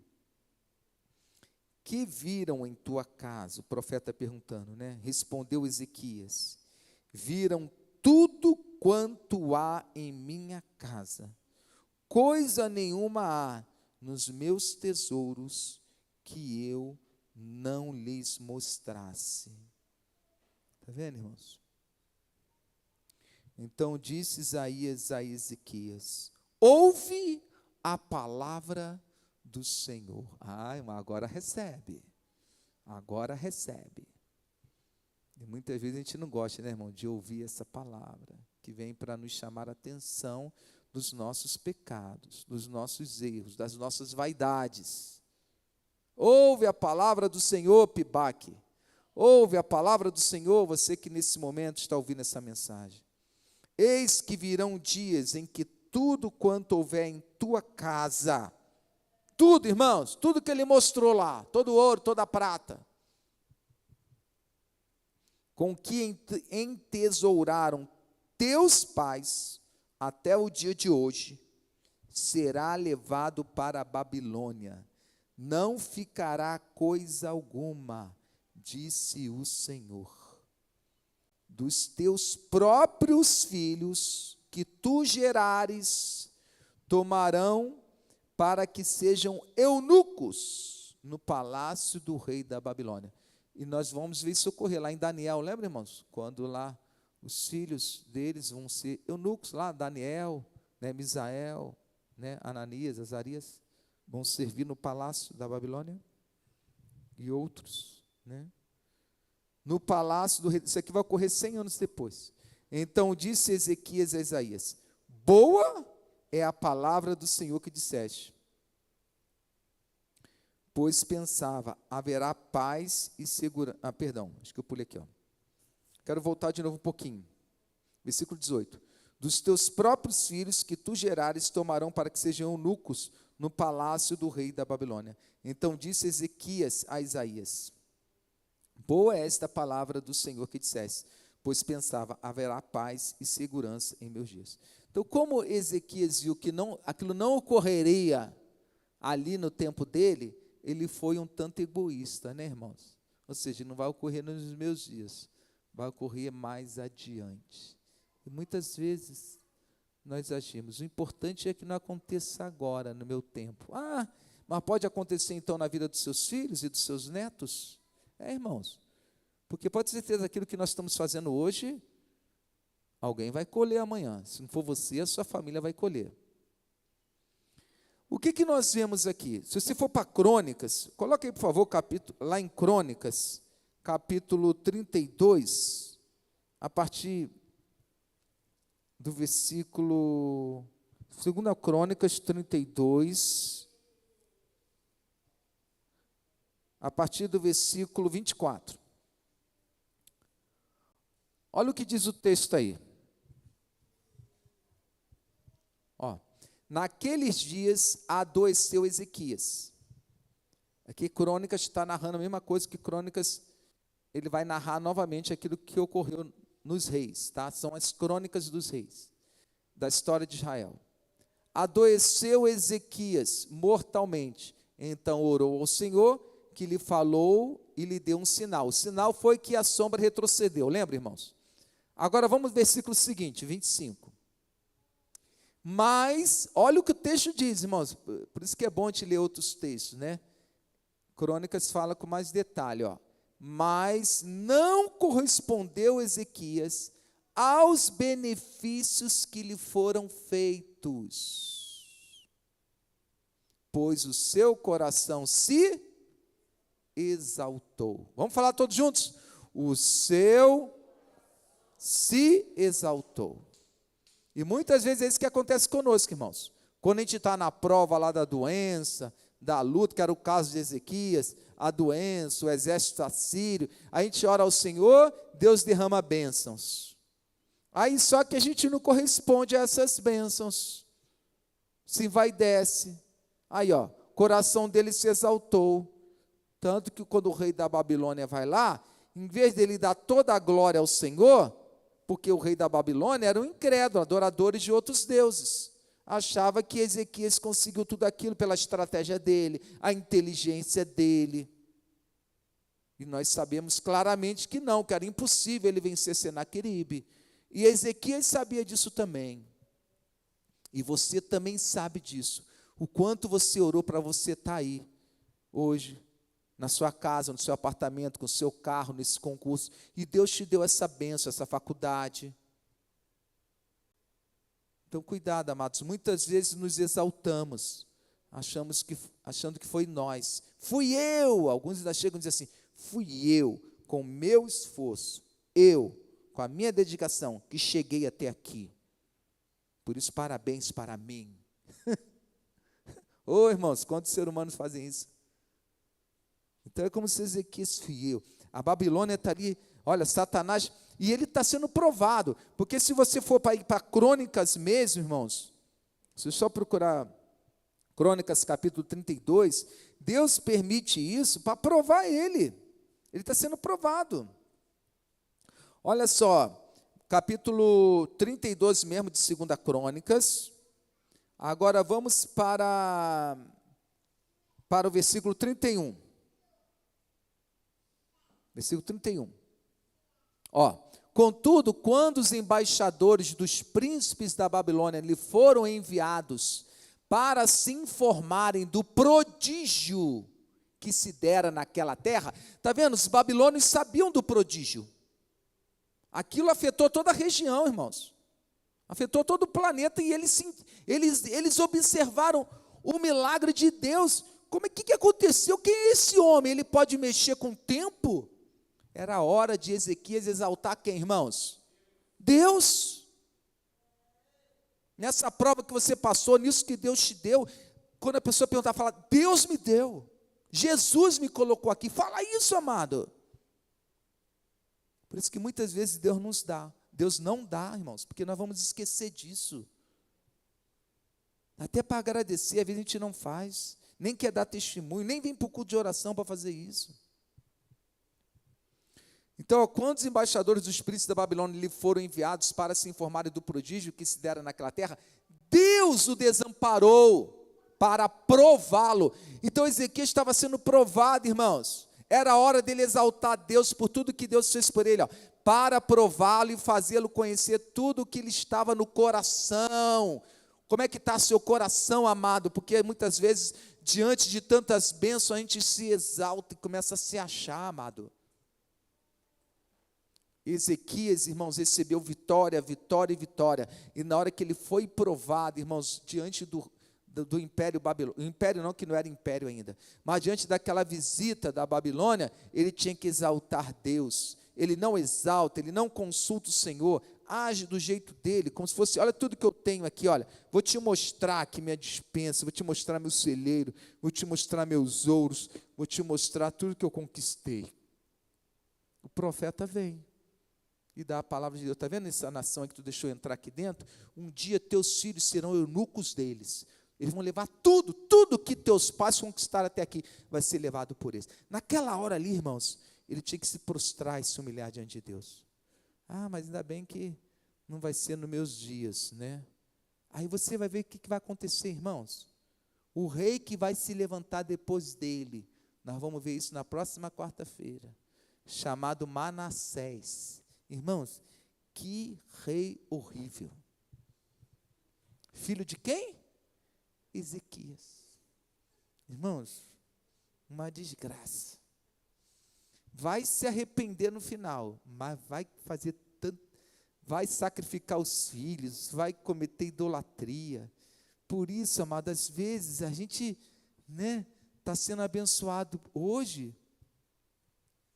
que viram em tua casa? O profeta perguntando, né? Respondeu Ezequias: viram tudo quanto há em minha casa. Coisa nenhuma há nos meus tesouros que eu não lhes mostrasse. Está vendo, irmãos? Então disse Isaías a Ezequias: ouve a palavra do Senhor. Mas agora recebe. Agora recebe. E muitas vezes a gente não gosta, né, irmão, de ouvir essa palavra, que vem para nos chamar a atenção dos nossos pecados, dos nossos erros, das nossas vaidades. Ouve a palavra do Senhor, Pibaque. Ouve a palavra do Senhor, você que nesse momento está ouvindo essa mensagem. Eis que virão dias em que tudo quanto houver em tua casa, tudo, irmãos, tudo que ele mostrou lá, todo o ouro, toda a prata, com que entesouraram teus pais até o dia de hoje, será levado para a Babilônia. Não ficará coisa alguma, disse o Senhor. Dos teus próprios filhos que tu gerares, tomarão para que sejam eunucos no palácio do rei da Babilônia. E nós vamos ver isso ocorrer lá em Daniel, lembra, irmãos? Quando lá os filhos deles vão ser eunucos, lá Daniel, né, Misael, né, Ananias, Azarias, vão servir no palácio da Babilônia, e outros, né? No palácio do rei. Isso aqui vai ocorrer 100 anos depois. Então disse Ezequias a Isaías: boa é a palavra do Senhor que disseste. Pois pensava, haverá paz e segurança. Acho que eu pulei aqui, ó. Quero voltar de novo um pouquinho. Versículo 18. Dos teus próprios filhos que tu gerares, tomarão para que sejam eunucos no palácio do rei da Babilônia. Então disse Ezequias a Isaías: boa é esta palavra do Senhor que disseste, pois pensava, haverá paz e segurança em meus dias. Então, como Ezequias viu que aquilo não ocorreria ali no tempo dele, ele foi um tanto egoísta, né, irmãos? Ou seja, não vai ocorrer nos meus dias, vai ocorrer mais adiante. E muitas vezes nós agimos, o importante é que não aconteça agora, no meu tempo. Mas pode acontecer então na vida dos seus filhos e dos seus netos? Irmãos, porque pode ter certeza aquilo que nós estamos fazendo hoje, alguém vai colher amanhã. Se não for você, a sua família vai colher. O que nós vemos aqui? Se você for para Crônicas, coloque aí, por favor, lá em Crônicas, capítulo 32, a partir do versículo, 2 Crônicas 32, a partir do versículo 24. Olha o que diz o texto aí. Naqueles dias adoeceu Ezequias. Aqui Crônicas está narrando a mesma coisa que Crônicas, ele vai narrar novamente aquilo que ocorreu nos reis, tá? São as crônicas dos reis, da história de Israel. Adoeceu Ezequias mortalmente, então orou ao Senhor, que lhe falou e lhe deu um sinal. O sinal foi que a sombra retrocedeu, lembra, irmãos? Agora vamos ao versículo seguinte, 25. Mas, olha o que o texto diz, irmãos, por isso que é bom a gente ler outros textos, né? Crônicas fala com mais detalhe, mas não correspondeu Ezequias aos benefícios que lhe foram feitos, pois o seu coração se exaltou. Vamos falar todos juntos? O seu se exaltou. E muitas vezes é isso que acontece conosco, irmãos. Quando a gente está na prova lá da doença, da luta, que era o caso de Ezequias, a doença, o exército assírio, a gente ora ao Senhor, Deus derrama bênçãos. Aí só que a gente não corresponde a essas bênçãos, se envaidece. Aí, o coração dele se exaltou. Tanto que quando o rei da Babilônia vai lá, em vez dele dar toda a glória ao Senhor, porque o rei da Babilônia era um incrédulo, adoradores de outros deuses. achava que Ezequias conseguiu tudo aquilo pela estratégia dele, a inteligência dele. E nós sabemos claramente que não, que era impossível ele vencer Senaqueribe. E Ezequias sabia disso também. E você também sabe disso. O quanto você orou para você estar aí, hoje, na sua casa, no seu apartamento, com o seu carro, nesse concurso. E Deus te deu essa bênção, essa faculdade. Então, cuidado, amados. Muitas vezes nos exaltamos, achando que foi nós. Fui eu. Alguns ainda chegam e dizem assim, fui eu, com o meu esforço, eu, com a minha dedicação, que cheguei até aqui. Por isso, parabéns para mim. Ô, irmãos, quantos seres humanos fazem isso? Então, é como se Ezequias fui eu. A Babilônia está ali, olha, Satanás, e ele está sendo provado, porque se você for para Crônicas mesmo, irmãos, se você só procurar Crônicas capítulo 32, Deus permite isso para provar ele está sendo provado. Olha só, capítulo 32 mesmo de 2 Crônicas, agora vamos para o versículo 31. Versículo 31. Contudo, quando os embaixadores dos príncipes da Babilônia lhe foram enviados para se informarem do prodígio que se dera naquela terra, está vendo? Os babilônios sabiam do prodígio. Aquilo afetou toda a região, irmãos. Afetou todo o planeta e eles observaram o milagre de Deus. Como é que aconteceu? Quem é esse homem? Ele pode mexer com o tempo? Era a hora de Ezequias exaltar quem, irmãos? Deus. Nessa prova que você passou, nisso que Deus te deu, quando a pessoa perguntar, fala, Deus me deu, Jesus me colocou aqui. Fala isso, amado. Por isso que muitas vezes Deus nos dá. Deus não dá, irmãos, porque nós vamos esquecer disso. Até para agradecer, às vezes a gente não faz, nem quer dar testemunho, nem vem para o culto de oração para fazer isso. Então, quando os embaixadores dos príncipes da Babilônia lhe foram enviados para se informarem do prodígio que se dera naquela terra, Deus o desamparou para prová-lo. Então, Ezequias estava sendo provado, irmãos. Era a hora dele exaltar Deus por tudo que Deus fez por ele, para prová-lo e fazê-lo conhecer tudo o que lhe estava no coração. Como é que está seu coração, amado? Porque muitas vezes, diante de tantas bênçãos, a gente se exalta e começa a se achar, amado. Ezequias, irmãos, recebeu vitória, vitória e vitória. E na hora que ele foi provado, irmãos, diante do Império Babilônico, Império não, que não era império ainda, mas diante daquela visita da Babilônia, ele tinha que exaltar Deus. Ele não exalta, ele não consulta o Senhor, age do jeito dele, como se fosse, olha tudo que eu tenho aqui, olha, vou te mostrar aqui minha despensa, vou te mostrar meu celeiro, vou te mostrar meus ouros, vou te mostrar tudo que eu conquistei. O profeta vem e dá a palavra de Deus. Está vendo essa nação que tu deixou entrar aqui dentro? Um dia teus filhos serão eunucos deles. Eles vão levar tudo que teus pais conquistaram até aqui, vai ser levado por eles. Naquela hora ali, irmãos, ele tinha que se prostrar e se humilhar diante de Deus. Mas ainda bem que não vai ser nos meus dias, né? Aí você vai ver o que vai acontecer, irmãos. O rei que vai se levantar depois dele, nós vamos ver isso na próxima quarta-feira, chamado Manassés. Irmãos, que rei horrível. Filho de quem? Ezequias. Irmãos, uma desgraça. Vai se arrepender no final, mas vai fazer tanto, vai sacrificar os filhos, vai cometer idolatria. Por isso, amado, às vezes a gente, está sendo abençoado hoje,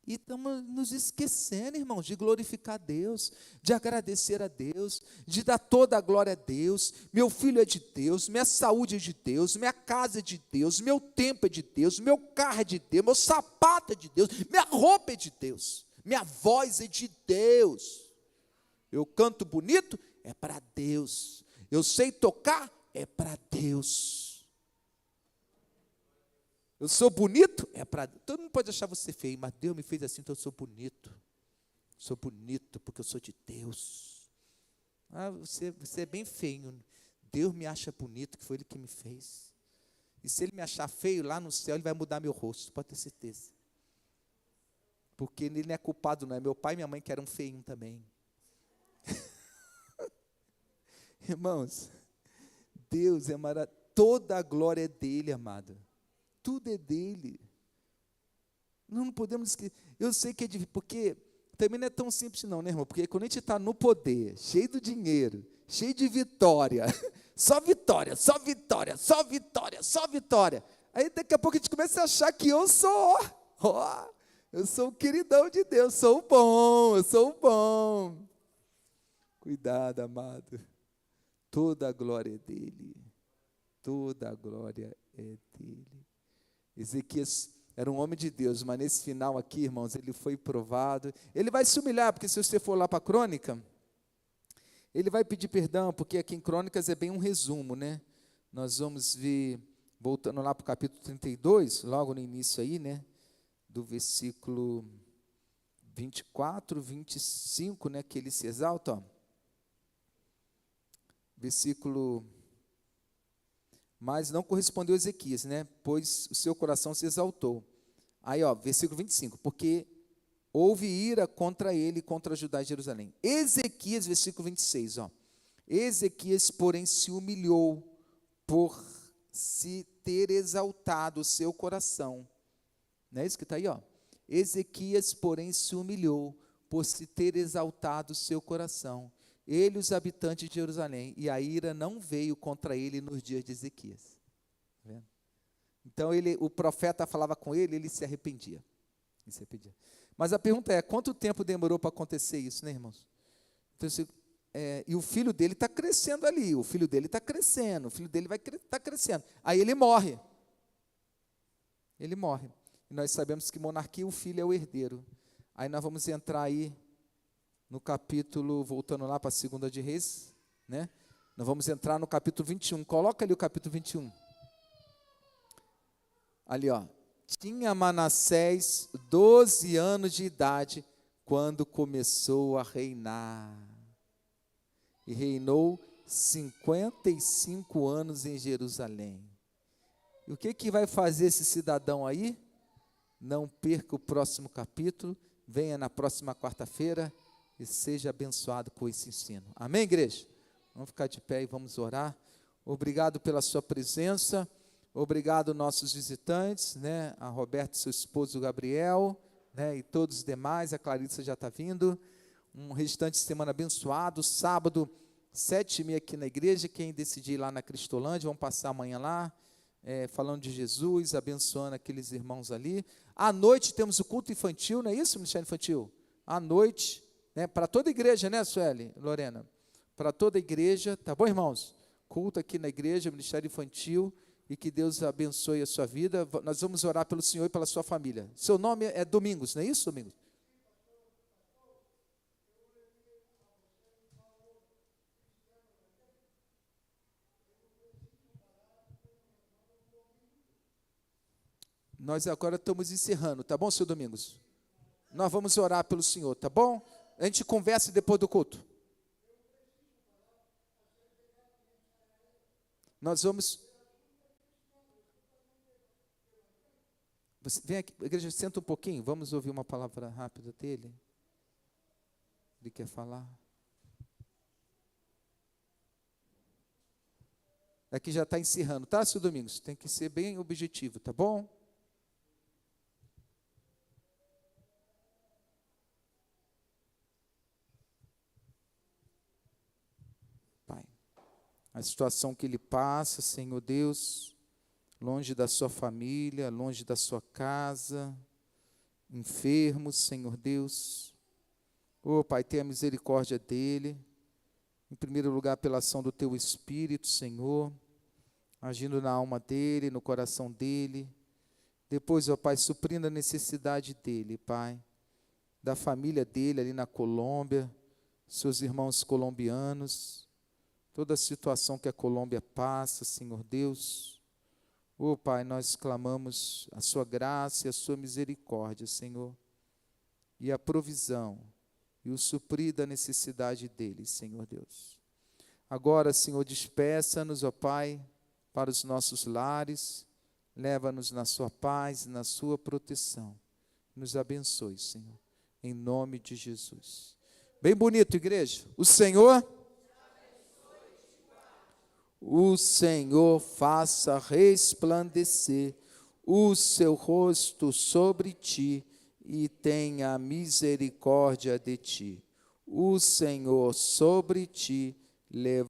e estamos nos esquecendo, irmãos, de glorificar a Deus, de agradecer a Deus, de dar toda a glória a Deus. Meu filho é de Deus, minha saúde é de Deus, minha casa é de Deus, meu tempo é de Deus, meu carro é de Deus, meu sapato é de Deus, minha roupa é de Deus, minha voz é de Deus. Eu canto bonito, é para Deus. Eu sei tocar, é para Deus. Eu sou bonito, é para Deus. Todo mundo pode achar você feio, mas Deus me fez assim, então eu sou bonito. Sou bonito porque eu sou de Deus. Você é bem feio. Deus me acha bonito, que foi Ele que me fez. E se Ele me achar feio, lá no céu Ele vai mudar meu rosto, pode ter certeza. Porque Ele não é culpado, não é meu pai e minha mãe que eram feios também. Irmãos, Deus é maravilhoso, toda a glória é dEle, amado. Tudo é dEle. Não podemos esquecer. Eu sei que é difícil, porque também não é tão simples não, né, irmão? Porque quando a gente está no poder, cheio do dinheiro, cheio de vitória, só vitória, só vitória, só vitória, só vitória. Aí daqui a pouco a gente começa a achar que eu sou, eu sou o queridão de Deus, sou o bom, eu sou o bom. Cuidado, amado. Toda a glória é dEle. Toda a glória é dEle. Ezequias era um homem de Deus, mas nesse final aqui, irmãos, ele foi provado. Ele vai se humilhar, porque se você for lá para a crônica, ele vai pedir perdão, porque aqui em Crônicas é bem um resumo, né? Nós vamos ver, voltando lá para o capítulo 32, logo no início aí, né? Do versículo 24, 25, né? Que ele se exalta, ó. Versículo... Mas não correspondeu a Ezequias, né? Pois o seu coração se exaltou. Aí, ó, versículo 25. Porque houve ira contra ele e contra Judá e Jerusalém. Ezequias, versículo 26, ó. Ezequias, porém, se humilhou por se ter exaltado o seu coração. Não é isso que está aí, ó? Ezequias, porém, se humilhou por se ter exaltado o seu coração. Ele e os habitantes de Jerusalém, e a ira não veio contra ele nos dias de Ezequias. Tá vendo? Então, o profeta falava com ele, ele se arrependia. Mas a pergunta é, quanto tempo demorou para acontecer isso, né, irmãos? Então, e o filho dele está crescendo ali, o filho dele está crescendo, o filho dele vai estar crescendo. Aí ele morre. Ele morre. E nós sabemos que monarquia, o filho é o herdeiro. Aí nós vamos entrar aí no capítulo, voltando lá para a segunda de Reis, né? Nós vamos entrar no capítulo 21. Coloca ali o capítulo 21. Ali, ó. Tinha Manassés 12 anos de idade quando começou a reinar. E reinou 55 anos em Jerusalém. E o que vai fazer esse cidadão aí? Não perca o próximo capítulo. Venha na próxima quarta-feira e seja abençoado com esse ensino. Amém, igreja? Vamos ficar de pé e vamos orar. Obrigado pela sua presença. Obrigado, nossos visitantes, né? A Roberta, seu esposo Gabriel, né? E todos os demais. A Clarissa já está vindo. Um restante de semana abençoado. Sábado, 7h30 aqui na igreja. Quem decidir ir lá na Cristolândia, vamos passar amanhã lá, falando de Jesus, abençoando aqueles irmãos ali. À noite temos o culto infantil, não é isso, Ministério Infantil? À noite, né? Para toda a igreja, né, Sueli, Lorena? Para toda a igreja, tá bom, irmãos? Culto aqui na igreja, Ministério Infantil, e que Deus abençoe a sua vida. Nós vamos orar pelo Senhor e pela sua família. Seu nome é Domingos, não é isso, Domingos? Nós agora estamos encerrando, tá bom, seu Domingos? Nós vamos orar pelo Senhor, tá bom? A gente conversa depois do culto. Nós vamos... Vem aqui, igreja, senta um pouquinho, vamos ouvir uma palavra rápida dele. Ele quer falar. Aqui já está encerrando, tá, seu Domingos? Tem que ser bem objetivo, tá bom? Pai, a situação que ele passa, Senhor Deus, longe da sua família, longe da sua casa, enfermos, Senhor Deus. Oh, Pai, tenha misericórdia dele. Em primeiro lugar, pela ação do Teu Espírito, Senhor, agindo na alma dele, no coração dele. Depois, ó Pai, suprindo a necessidade dele, Pai, da família dele ali na Colômbia, seus irmãos colombianos, toda a situação que a Colômbia passa, Senhor Deus. Oh, Pai, nós clamamos a sua graça e a sua misericórdia, Senhor, e a provisão e o suprir da necessidade deles, Senhor Deus. Agora, Senhor, despeça-nos, ó Pai, para os nossos lares, leva-nos na sua paz, na sua proteção. Nos abençoe, Senhor, em nome de Jesus. Bem bonito, igreja. O Senhor faça resplandecer o seu rosto sobre ti e tenha misericórdia de ti. O Senhor sobre ti leva